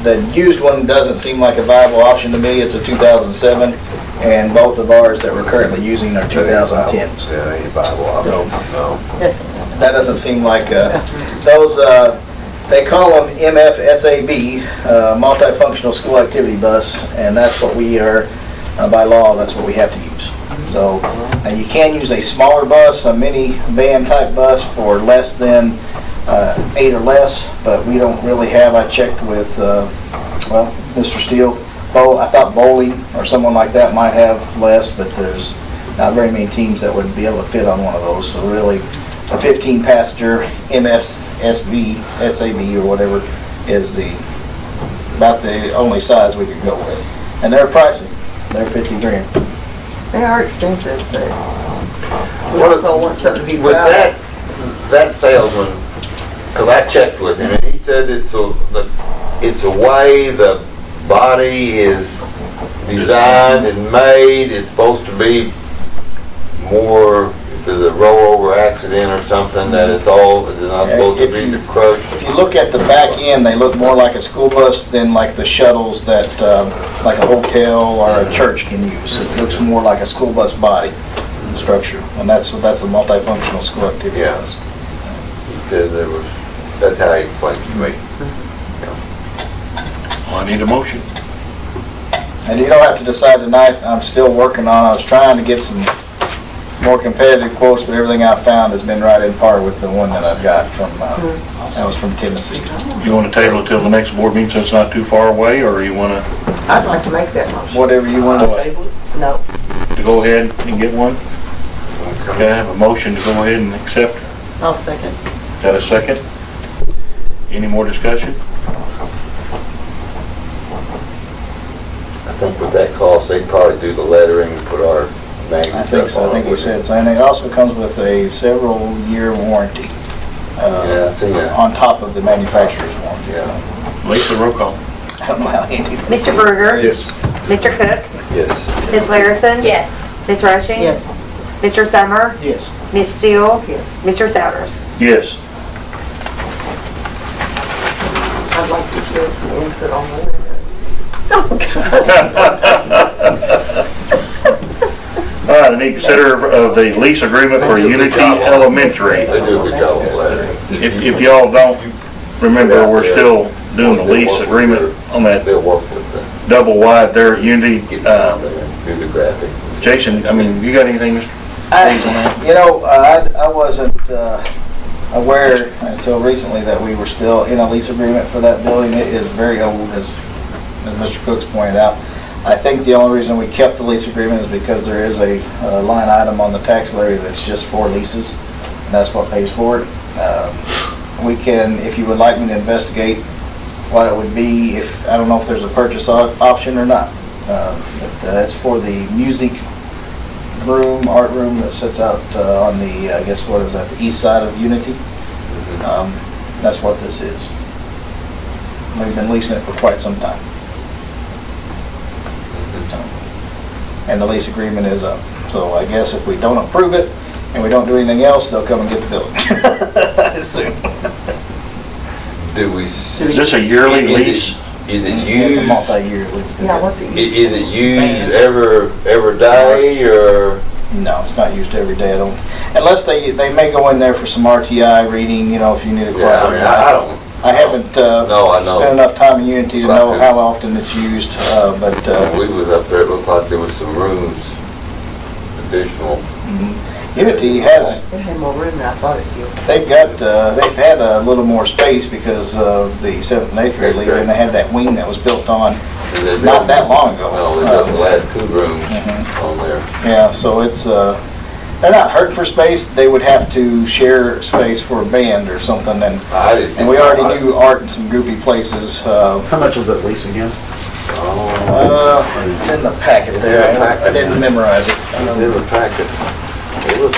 Speaker 3: the used one doesn't seem like a viable option to me. It's a 2007, and both of ours that we're currently using are 2010s.
Speaker 5: Yeah, they ain't viable option. No.
Speaker 3: That doesn't seem like those. They call them MFSAB, multifunctional school activity bus, and that's what we are by law. That's what we have to use. So you can use a smaller bus, a mini van type bus, for less than 8 or less, but we don't really have. I checked with Mr. Steele. I thought bowling or someone like that might have less, but there's not very many teams that would be able to fit on one of those. So really, a 15-passenger MSSV, SAB or whatever is about the only size we could go with. And they're pricey. They're $50,000.
Speaker 8: They are expensive, but we also want something to be
Speaker 5: With
Speaker 8: proud of.
Speaker 5: that salesman, because I checked with him, and he said it's a way the body is designed and made. It's supposed to be more if there's a rollover accident or something, that it's all, it's not supposed to be crushed?
Speaker 3: If you look at the back end, they look more like a school bus than like the shuttles that, like a hotel or a church can use. It looks more like a school bus body and structure, and that's the multifunctional school activity
Speaker 5: Yeah.
Speaker 3: bus.
Speaker 5: He said there was, that's how he explained it to me.
Speaker 4: Well, I need a motion.
Speaker 3: And you don't have to decide tonight. I'm still working on, I was trying to get some more competitive quotes, but everything I found has been right in par with the one that I've got from, that was from Tennessee.
Speaker 4: You want to table it till the next board meeting so it's not too far away, or you want
Speaker 8: I'd like to make that motion.
Speaker 3: Whatever you want to.
Speaker 8: No.
Speaker 4: to go ahead and get one? Okay, I have a motion to go ahead and accept.
Speaker 10: I'll second.
Speaker 4: Got a second? Any more discussion?
Speaker 5: I think with that cost, they'd probably do the lettering and put our name
Speaker 3: I
Speaker 5: and
Speaker 3: think
Speaker 5: stuff
Speaker 3: so, I
Speaker 5: on
Speaker 3: think
Speaker 5: it.
Speaker 3: he said so. And it also comes with a several-year warranty.
Speaker 5: Yeah, I see that.
Speaker 3: On top of the manufacturer's warranty.
Speaker 5: Yeah.
Speaker 4: Lisa, roll call.
Speaker 3: I don't know how handy.
Speaker 1: Mr. Berger?
Speaker 7: Yes.
Speaker 1: Mr. Cook?
Speaker 5: Yes.
Speaker 1: Ms. Larison?
Speaker 9: Yes.
Speaker 1: Ms. Rushing?
Speaker 10: Yes.
Speaker 1: Mr. Summer?
Speaker 6: Yes.
Speaker 1: Ms. Steele?
Speaker 8: Yes.
Speaker 1: Mr. Souders?
Speaker 4: Yes.
Speaker 8: I'd like to hear some input on that.
Speaker 4: All right, I need to consider of the lease agreement for Unity Elementary.
Speaker 5: They do a good job with lettering.
Speaker 4: If y'all don't remember, we're still doing the lease agreement on that
Speaker 5: They'll work with the,
Speaker 4: double wide there at Unity.
Speaker 5: get down there and do the graphics and stuff.
Speaker 4: Jason, I mean, you got anything, Mr. Hayes, on that?
Speaker 3: You know, I wasn't aware until recently that we were still in a lease agreement for that building. It is very old, as Mr. Cook's pointed out. I think the only reason we kept the lease agreement is because there is a line item on the tax levy that's just for leases, and that's what pays for it. We can, if you would like me to investigate what it would be, if, I don't know if there's a purchase option or not. But that's for the music room, art room that sits out on the, I guess, what is that, the east side of Unity? That's what this is. We've been leasing it for quite some time. And the lease agreement is up. So I guess if we don't approve it and we don't do anything else, they'll come and get the building soon.
Speaker 5: Do we?
Speaker 4: Is this a yearly lease?
Speaker 5: Is it
Speaker 3: It's
Speaker 5: used?
Speaker 3: a multi-year lease.
Speaker 8: Yeah, what's it?
Speaker 5: Is it used every day or?
Speaker 3: No, it's not used every day. I don't, unless they may go in there for some RTI reading, you know, if you need a
Speaker 5: Yeah, I mean, I don't.
Speaker 3: I haven't
Speaker 5: No, I know.
Speaker 3: spent enough time in Unity to
Speaker 5: Like
Speaker 3: know
Speaker 5: this.
Speaker 3: how often it's used, but
Speaker 5: We was up there, it looked like there was some rooms, additional.
Speaker 3: Unity has,
Speaker 8: It had more room than I thought it did.
Speaker 3: they've had a little more space because of the 7th and 8th grade league, and they had that wing that was built on not that long ago.
Speaker 5: No, they got the last 2 rooms on there.
Speaker 3: Yeah, so it's, they're not hurting for space. They would have to share space for a band or something,
Speaker 5: I didn't.
Speaker 3: and we already do art in some goofy places.
Speaker 7: How much is that lease again?
Speaker 3: It's in the packet there. I didn't memorize it.
Speaker 5: It's in the packet. It was,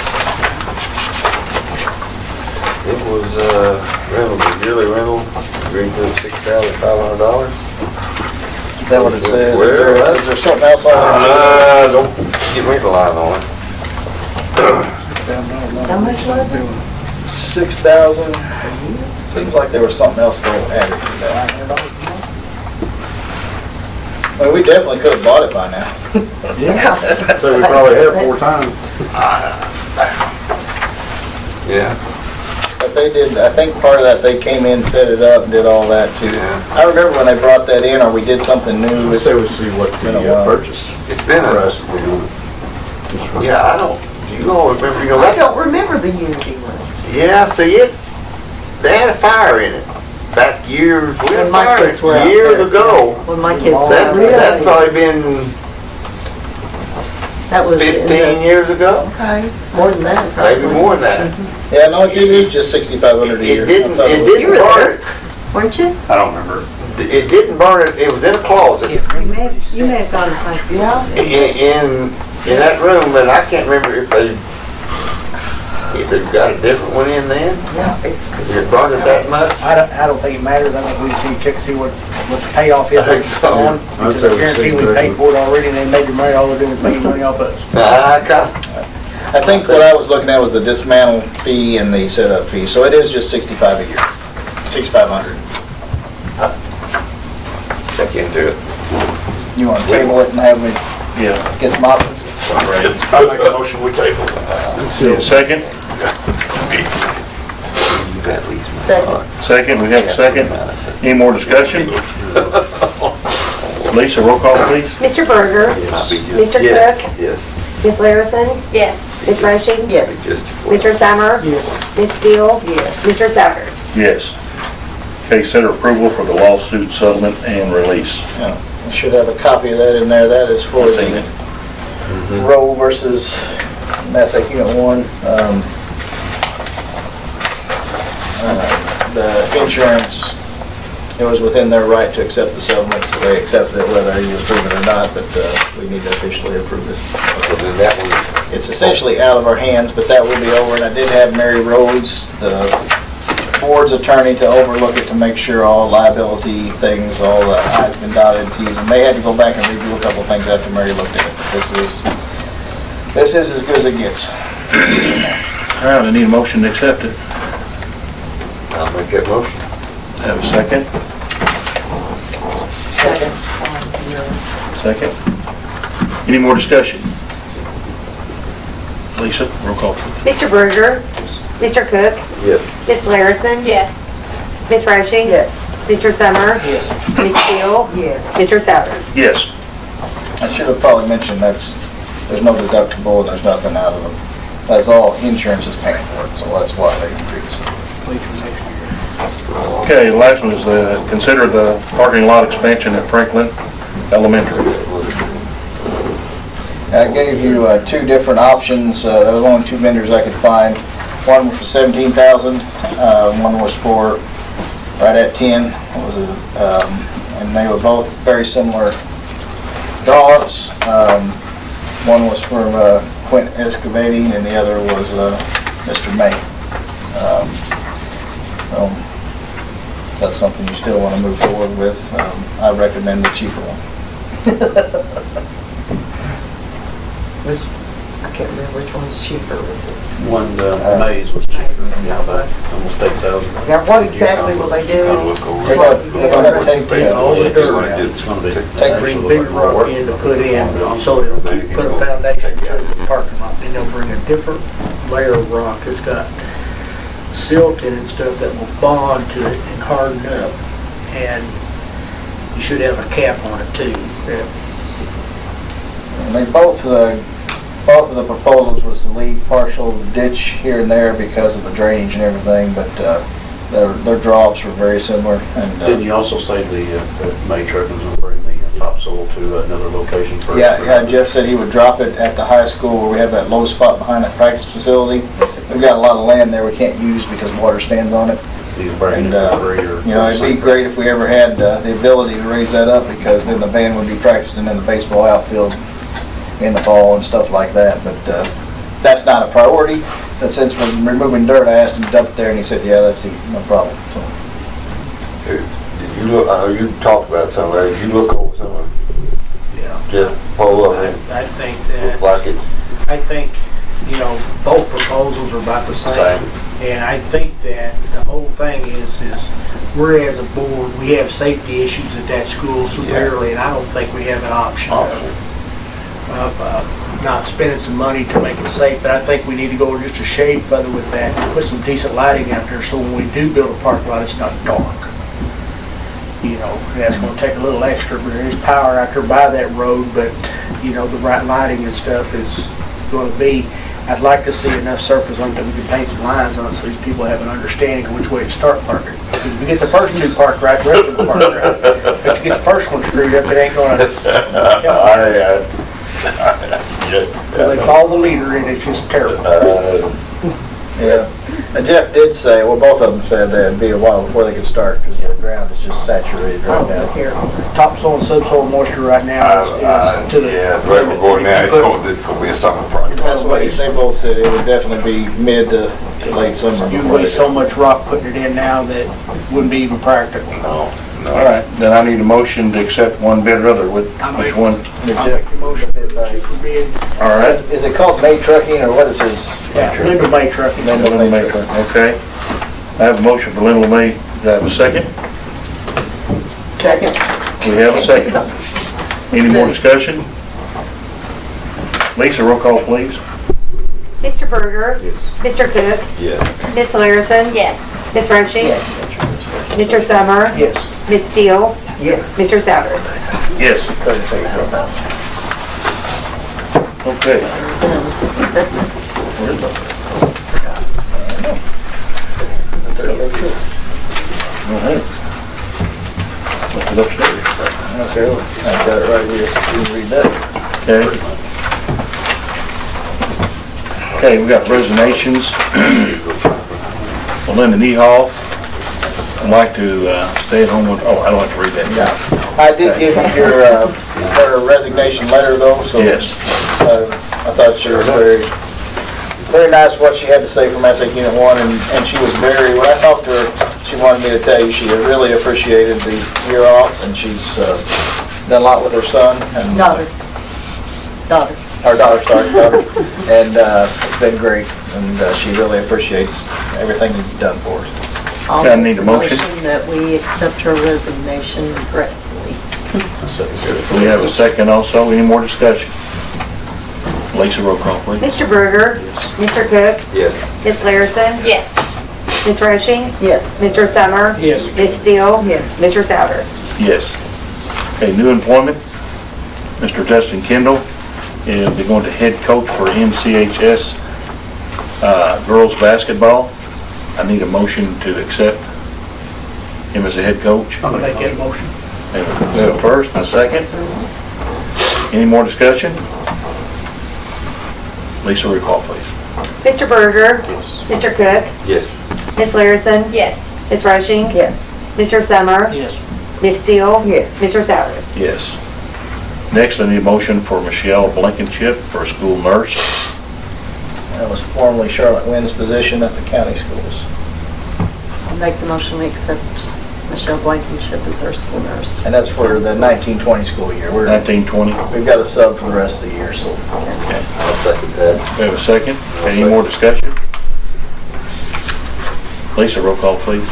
Speaker 5: rental, yearly rental, agreed to $6,500.
Speaker 3: Is that what it says?
Speaker 5: Well,
Speaker 3: Is there something else on there?
Speaker 5: Don't get me the line on it.
Speaker 8: How much was it?
Speaker 3: 6,000. Seems like there was something else that added to that. Well, we definitely could have bought it by now.
Speaker 8: Yeah.
Speaker 7: So we probably have 4 times.
Speaker 5: Yeah.
Speaker 3: But they did, I think part of that, they came in, set it up, and did all that too.
Speaker 5: Yeah.
Speaker 3: I remember when they brought that in, or we did something new.
Speaker 7: Let's say we see what
Speaker 3: Been a
Speaker 7: the
Speaker 3: while.
Speaker 7: purchase
Speaker 5: It's been
Speaker 7: price
Speaker 5: a,
Speaker 7: will be on it.
Speaker 5: yeah, I don't, do you all remember, you know,
Speaker 8: I
Speaker 5: that?
Speaker 8: don't remember the Unity one.
Speaker 5: Yeah, see it, they had a fire in it back years, we had a
Speaker 8: When my
Speaker 5: fire
Speaker 8: kids were out
Speaker 5: years
Speaker 8: there.
Speaker 5: ago.
Speaker 8: When my kids were
Speaker 5: That's,
Speaker 8: out
Speaker 5: that's
Speaker 8: there.
Speaker 5: probably been
Speaker 10: That was in
Speaker 5: 15 years ago,
Speaker 8: Okay.
Speaker 10: more than that.
Speaker 5: maybe
Speaker 10: probably.
Speaker 5: more than that.
Speaker 3: Yeah, no, it is just 6,500 a year.
Speaker 5: It didn't,
Speaker 3: I thought
Speaker 5: it
Speaker 3: was-
Speaker 5: didn't
Speaker 10: You were
Speaker 5: burn
Speaker 10: there.
Speaker 5: it.
Speaker 10: Weren't you?
Speaker 4: I don't remember.
Speaker 5: It didn't burn it, it was in a closet
Speaker 10: You may have gone to high school.
Speaker 8: Yeah.
Speaker 5: in that room, but I can't remember if they've got a different one in then.
Speaker 8: Yeah, it's
Speaker 5: Is it
Speaker 8: just.
Speaker 5: burned it that much?
Speaker 6: I don't think it matters. I think we just need to check to see what the payoff is.
Speaker 5: I think so.
Speaker 6: on,
Speaker 7: I'd
Speaker 6: Because
Speaker 7: say
Speaker 6: I
Speaker 7: we
Speaker 6: guarantee
Speaker 7: see
Speaker 6: we paid for it already and they made your money, all they're doing is paying money off us.
Speaker 5: I
Speaker 3: I think what I was looking at was the dismantle fee and the setup fee, so it is just 65 a year, 6,500.
Speaker 5: Check into it.
Speaker 3: You want to table it and have me
Speaker 4: Yeah.
Speaker 3: get some options?
Speaker 5: I make a motion, we table.
Speaker 4: Second?
Speaker 8: Second.
Speaker 4: Second, we have a second. Any more discussion? Lisa, roll call, please.
Speaker 1: Mr. Berger? Mr. Cook?
Speaker 5: Yes.
Speaker 1: Ms. Larison?
Speaker 9: Yes.
Speaker 1: Ms. Rushing?
Speaker 8: Yes.
Speaker 1: Mr. Summer?
Speaker 6: Yes.
Speaker 1: Ms. Steele?
Speaker 8: Yes.
Speaker 1: Mr. Souders?
Speaker 4: Yes. Okay, consider approval for the lawsuit settlement and release.
Speaker 3: Yeah, I should have a copy of that in there. That is for
Speaker 4: I've seen
Speaker 3: the
Speaker 4: it.
Speaker 3: Roe versus Massac Unit One. The insurance, it was within their right to accept the settlement, so they accepted it whether you approve it or not, but we need to officially approve it.
Speaker 5: So then that one,
Speaker 3: It's essentially out of our hands, but that will be over, and I did have Mary Rhodes, the board's attorney, to overlook it to make sure all liability things, all the i's been dotted, t's, and they had to go back and redo a couple of things after Mary looked at it. This is as good as it gets.
Speaker 4: All right, I need a motion to accept it.
Speaker 5: I'll make that motion.
Speaker 4: Have a second? Second. Any more discussion? Lisa, roll call, please.
Speaker 1: Mr. Berger? Mr. Cook?
Speaker 5: Yes.
Speaker 1: Ms. Larison?
Speaker 9: Yes.
Speaker 1: Ms. Rushing?
Speaker 8: Yes.
Speaker 1: Mr. Summer?
Speaker 6: Yes.
Speaker 1: Ms. Steele?
Speaker 8: Yes.
Speaker 1: Mr. Souders?
Speaker 4: Yes.
Speaker 3: I should have probably mentioned there's no deductible and there's nothing out of them. That's all insurance is paying for it, so that's why they increased it.
Speaker 6: Wait till next year.
Speaker 4: Okay, the last one is consider the parking lot expansion at Franklin Elementary.
Speaker 3: I gave you two different options. There was only two vendors I could find. One was for $17,000. One was for right at 10. And they were both very similar draw-ups. One was for Quint Excavating, and the other was Mr. May. If that's something you still want to move forward with, I recommend the cheaper one.
Speaker 8: I can't remember which one's cheaper, was it?
Speaker 7: One, Maze was cheaper, about almost 8,000.
Speaker 8: Now, what exactly will they do?
Speaker 5: I'll look over
Speaker 3: They're
Speaker 5: it.
Speaker 3: gonna take
Speaker 6: all the dirt out.
Speaker 7: It's gonna be.
Speaker 3: Take
Speaker 6: Bring big rock in to put in, so it'll put a foundation to the parking lot. Then they'll bring a different layer of rock. It's got silt in it and stuff that will bond to it and harden up. And you should have a cap on it too.
Speaker 3: And they both of the proposals was to leave partial of the ditch here and there because of the drainage and everything, but their draw-ups were very similar. And
Speaker 7: Didn't you also say the May truck was gonna bring the topsoil to another location first?
Speaker 3: yeah, Jeff said he would drop it at the high school where we have that low spot behind that practice facility. We've got a lot of land there we can't use because water stands on it.
Speaker 7: Either bring it
Speaker 3: And,
Speaker 7: for free or.
Speaker 3: you know, it'd be great if we ever had the ability to raise that up, because then the band would be practicing in the baseball outfield in the fall and stuff like that. But that's not a priority. But since we're removing dirt, I asked him to dump it there, and he said, yeah, that's no problem. So,
Speaker 5: Did you look, I know you talked about some of that. Did you look over some of it?
Speaker 6: Yeah.
Speaker 5: Just pull up and
Speaker 6: I think
Speaker 5: look
Speaker 6: that,
Speaker 5: like it's
Speaker 6: I think, you know, both proposals are about the
Speaker 5: the
Speaker 6: same.
Speaker 5: same.
Speaker 6: And I think that the whole thing is we're as a board, we have safety issues at that school severely, and I don't think we have an option of not spending some money to make it safe, but I think we need to go just a shade further with that, and put some decent lighting out there, so when we do build a parking lot, it's not dark. You know, that's gonna take a little extra, but there is power out there by that road, but, you know, the right lighting and stuff is gonna be, I'd like to see enough surface on it that we can paint some lines on it so people have an understanding of which way to start parking. Because if we get the first two parked right, the rest of them park right. If you get the first one screwed up, it ain't gonna help. They follow the leader and it's just terrible.
Speaker 3: yeah. And Jeff did say, well, both of them said that it'd be a while before they could start, because the ground is just saturated right now.
Speaker 6: Topsoil and subsoil moisture right now is to the.
Speaker 5: Yeah, the way we're going now, it's gonna be a summer project.
Speaker 3: That's what they both said. It would definitely be mid to late summer.
Speaker 6: You waste so much rock putting it in now that it wouldn't be even practical.
Speaker 5: No,
Speaker 4: All right, then I need a motion to accept one bid or other. Which one?
Speaker 6: I'll make the motion for bid.
Speaker 4: All right.
Speaker 3: Is it called May Trucking or what is his?
Speaker 6: Yeah, Linda May Trucking.
Speaker 4: Linda May Truck, okay. I have a motion for Linda May. Do I have a second?
Speaker 8: Second.
Speaker 4: We have a second. Any more discussion? Lisa, roll call, please.
Speaker 1: Mr. Berger? Mr. Cook?
Speaker 5: Yes.
Speaker 1: Ms. Larison?
Speaker 9: Yes.
Speaker 1: Ms. Rushing?
Speaker 8: Yes.
Speaker 1: Mr. Summer?
Speaker 6: Yes.
Speaker 1: Ms. Steele?
Speaker 8: Yes.
Speaker 1: Mr. Souders?
Speaker 4: Yes. Okay. Where's all right. Look it upstairs.
Speaker 3: Okay, I've got it right here. You can read that.
Speaker 4: Okay. Okay, we got resignations. Melinda Niehoff would like to stay at home with, oh, I don't have to read that.
Speaker 3: Yeah. I did give you your, her resignation letter though, so.
Speaker 4: Yes.
Speaker 3: I thought she was very nice what she had to say from Massac Unit One, and she was very, when I talked to her, she wanted me to tell you she really appreciated the year off, and she's done a lot with her son. And,
Speaker 10: Daughter.
Speaker 3: Our daughter, sorry, daughter. And it's been great, and she really appreciates everything that you've done for us.
Speaker 10: I'll
Speaker 4: Okay, I
Speaker 10: make
Speaker 4: need
Speaker 10: the
Speaker 4: a motion.
Speaker 10: That we accept her resignation regretfully.
Speaker 4: We have a second also. Any more discussion? Lisa, roll call, please.
Speaker 1: Mr. Berger? Mr. Cook?
Speaker 5: Yes.
Speaker 1: Ms. Larison?
Speaker 9: Yes.
Speaker 1: Ms. Rushing?
Speaker 8: Yes.
Speaker 1: Mr. Summer?
Speaker 6: Yes.
Speaker 1: Ms. Steele?
Speaker 8: Yes.
Speaker 1: Mr. Souders?
Speaker 4: Yes. Okay, new employment. Mr. Justin Kendall will be going to head coach for MCHS girls basketball. I need a motion to accept him as a head coach.
Speaker 6: I'll make that motion.
Speaker 4: We have a first and a second. Any more discussion? Lisa, roll call, please.
Speaker 1: Mr. Berger? Mr. Cook?
Speaker 5: Yes.
Speaker 1: Ms. Larison?
Speaker 9: Yes.
Speaker 1: Ms. Rushing?
Speaker 8: Yes.
Speaker 1: Mr. Summer?
Speaker 6: Yes.
Speaker 1: Ms. Steele?
Speaker 8: Yes.
Speaker 1: Mr. Souders?
Speaker 4: Yes. Next, I need a motion for Michelle Blankenship for a school nurse.
Speaker 3: That was formerly Charlotte Wynn's position at the county schools.
Speaker 10: I'll make the motion we accept Michelle Blankenship as our school nurse.
Speaker 3: And that's for the 1920 school year.
Speaker 4: 1920.
Speaker 3: We've got a sub for the rest of the year, so.
Speaker 5: I'll second that.
Speaker 4: We have a second. Any more discussion? Lisa, roll call, please.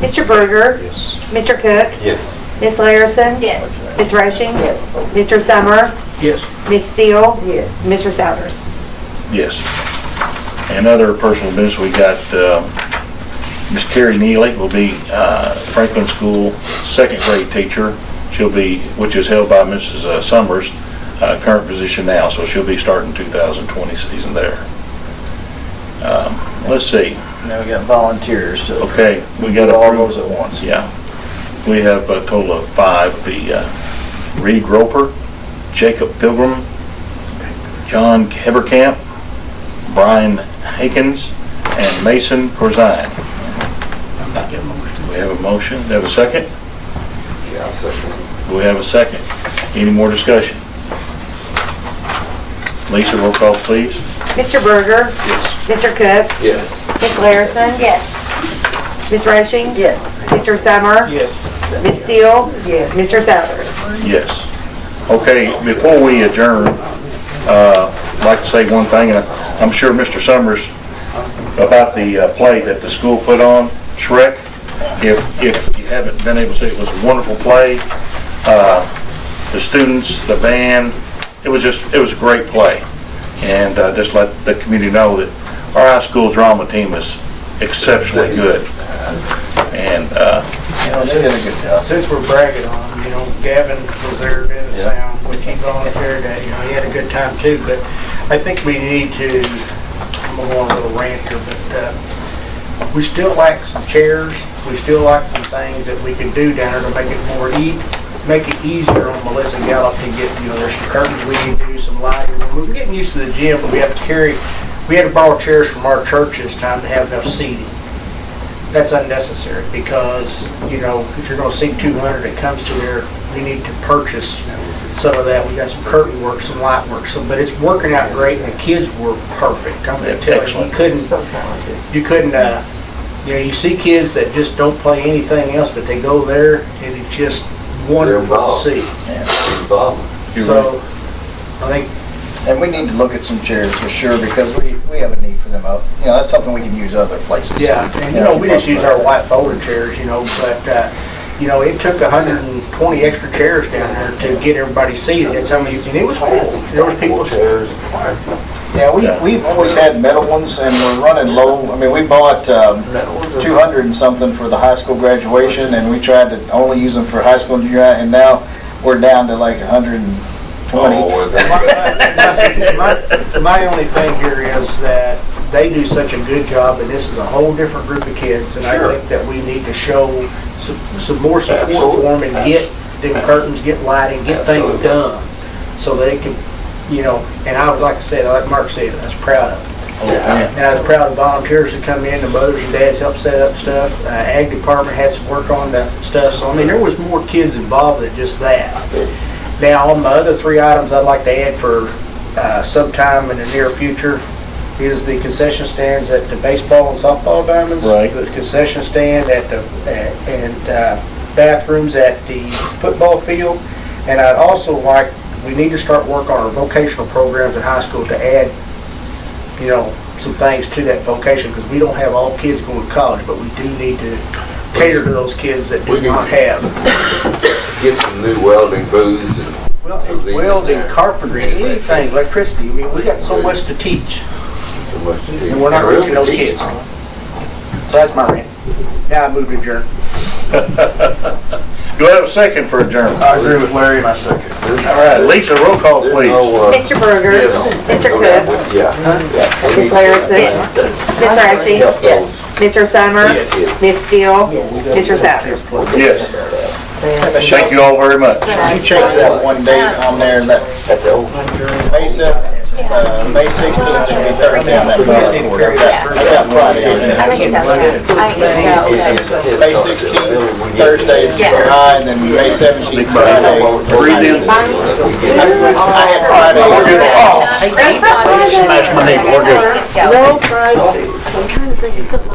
Speaker 1: Mr. Berger?
Speaker 3: Yes.
Speaker 1: Mr. Cook?
Speaker 5: Yes.
Speaker 1: Ms. Larison?
Speaker 9: Yes.
Speaker 1: Ms. Rushing?
Speaker 8: Yes.
Speaker 1: Mr. Summer?
Speaker 6: Yes.
Speaker 1: Ms. Steele?
Speaker 8: Yes.
Speaker 1: Mr. Souders?
Speaker 4: Yes. And other personal business, we got Miss Carrie Neely will be Franklin School second grade teacher. She'll be, which is held by Mrs. Summers, current position now, so she'll be starting 2020 season there. Let's see.
Speaker 3: Now we got volunteers to
Speaker 4: Okay, we got
Speaker 3: do all
Speaker 4: approved.
Speaker 3: those at once.
Speaker 4: Yeah. We have a total of 5. The Reed Roper, Jacob Pilgrim, John Heberkamp, Brian Hakens, and Mason Corzine.
Speaker 6: I'll make that motion.
Speaker 4: We have a motion. Do we have a second?
Speaker 5: Yeah, I'll second.
Speaker 4: Do we have a second? Any more discussion? Lisa, roll call, please.
Speaker 1: Mr. Berger?
Speaker 4: Yes.
Speaker 1: Mr. Cook?
Speaker 5: Yes.
Speaker 1: Ms. Larison?
Speaker 9: Yes.
Speaker 1: Ms. Rushing?
Speaker 8: Yes.
Speaker 1: Mr. Summer?
Speaker 6: Yes.
Speaker 1: Ms. Steele?
Speaker 8: Yes.
Speaker 1: Mr. Souders?
Speaker 4: Yes. Okay, before we adjourn, I'd like to say one thing, and I'm sure Mr. Summers, about the play that the school put on, Shrek. If you haven't been able to see it, it was a wonderful play. The students, the band, it was a great play. And just let the community know that our high school drama team is exceptionally good. And
Speaker 3: They did a good job.
Speaker 6: Since we're bragging on him, Gavin was there doing the sound, which he volunteered at, he had a good time too, but I think we need to, I'm going on a little rant here, but we still lack some chairs, we still lack some things that we could do down there to make it make it easier on Melissa Gallup to get, there's some curtains we need to do, some lighting. When we're getting used to the gym, we had to borrow chairs from our church this time to have enough seating. That's unnecessary because, if you're going to seat 200 that comes to there, we need to purchase some of that. We got some curtain work, some light work, but it's working out great and the kids were perfect. I'm going to tell you,
Speaker 8: So talented.
Speaker 6: you couldn't You know, you see kids that just don't play anything else, but they go there and it's just wonderful to
Speaker 5: involved.
Speaker 6: see.
Speaker 5: Bob.
Speaker 6: So, I think,
Speaker 3: And we need to look at some chairs for sure, because we have a need for them out. You know, that's something we can use other places.
Speaker 6: yeah, and you know, we just use our white folding chairs, you know, but, you know, it took 120 extra chairs down there to get everybody seated. It's how many, and it was full. There was people.
Speaker 3: Yeah, we've always had metal ones, and we're running low. I mean, we bought 200 and something for the high school graduation, and we tried to only use them for high school and junior high, and now we're down to like 120.
Speaker 6: My only thing here is that they do such a good job, and this is a whole different group of kids, and I think that we need to show some more support for them and get them curtains, get lighting, get things done, so they can, you know, and I would like to say, like Mark said, I was proud of them. And I was proud of volunteers that come in, the mothers and dads helped set up stuff. Ag department had some work on the stuff, so I mean, there was more kids involved than just that. Now, on the other 3 items I'd like to add for sometime in the near future is the concession stands at the baseball and softball diamonds.
Speaker 4: Right.
Speaker 6: The concession stand at the, and bathrooms at the football field. And I'd also like, we need to start work on our vocational programs in high school to add, you know, some things to that vocation, because we don't have all kids going to college, but we do need to cater to those kids that do not have.
Speaker 5: Get some new welding booths and.
Speaker 6: Welding, carpentry, anything, electricity, I mean, we got so much to teach,
Speaker 5: So much to do.
Speaker 6: and we're not
Speaker 5: Really
Speaker 6: reaching those
Speaker 5: teach
Speaker 6: kids.
Speaker 5: them.
Speaker 6: So that's my rant. Now I move to adjourn.
Speaker 4: Do I have a second for adjournment?
Speaker 7: I agree with Larry and I second.
Speaker 4: All right, Lisa, roll call,
Speaker 5: There's
Speaker 4: please.
Speaker 5: no,
Speaker 1: Mr. Berger,
Speaker 5: yes.
Speaker 1: Mr.
Speaker 5: Okay,
Speaker 1: Cook,
Speaker 5: yeah.
Speaker 1: Ms. Larison, Mr. Ashley,
Speaker 5: Help those.
Speaker 1: Mr. Summer, Ms. Steele, Mr. Souders.
Speaker 4: Yes. Thank you all very much.
Speaker 3: Could you change that one date on there, that
Speaker 5: At the old.
Speaker 3: May 16th should be Thursday on that report. I've got Friday on there.
Speaker 9: I think so.
Speaker 3: May 16th, Thursday is junior high, and then May 17th, Friday.
Speaker 4: Breathe in.
Speaker 3: I had Friday.
Speaker 9: Oh,
Speaker 7: Smash my neighbor, we're good.
Speaker 9: Go.
Speaker 8: No fried food, so I'm trying to think of something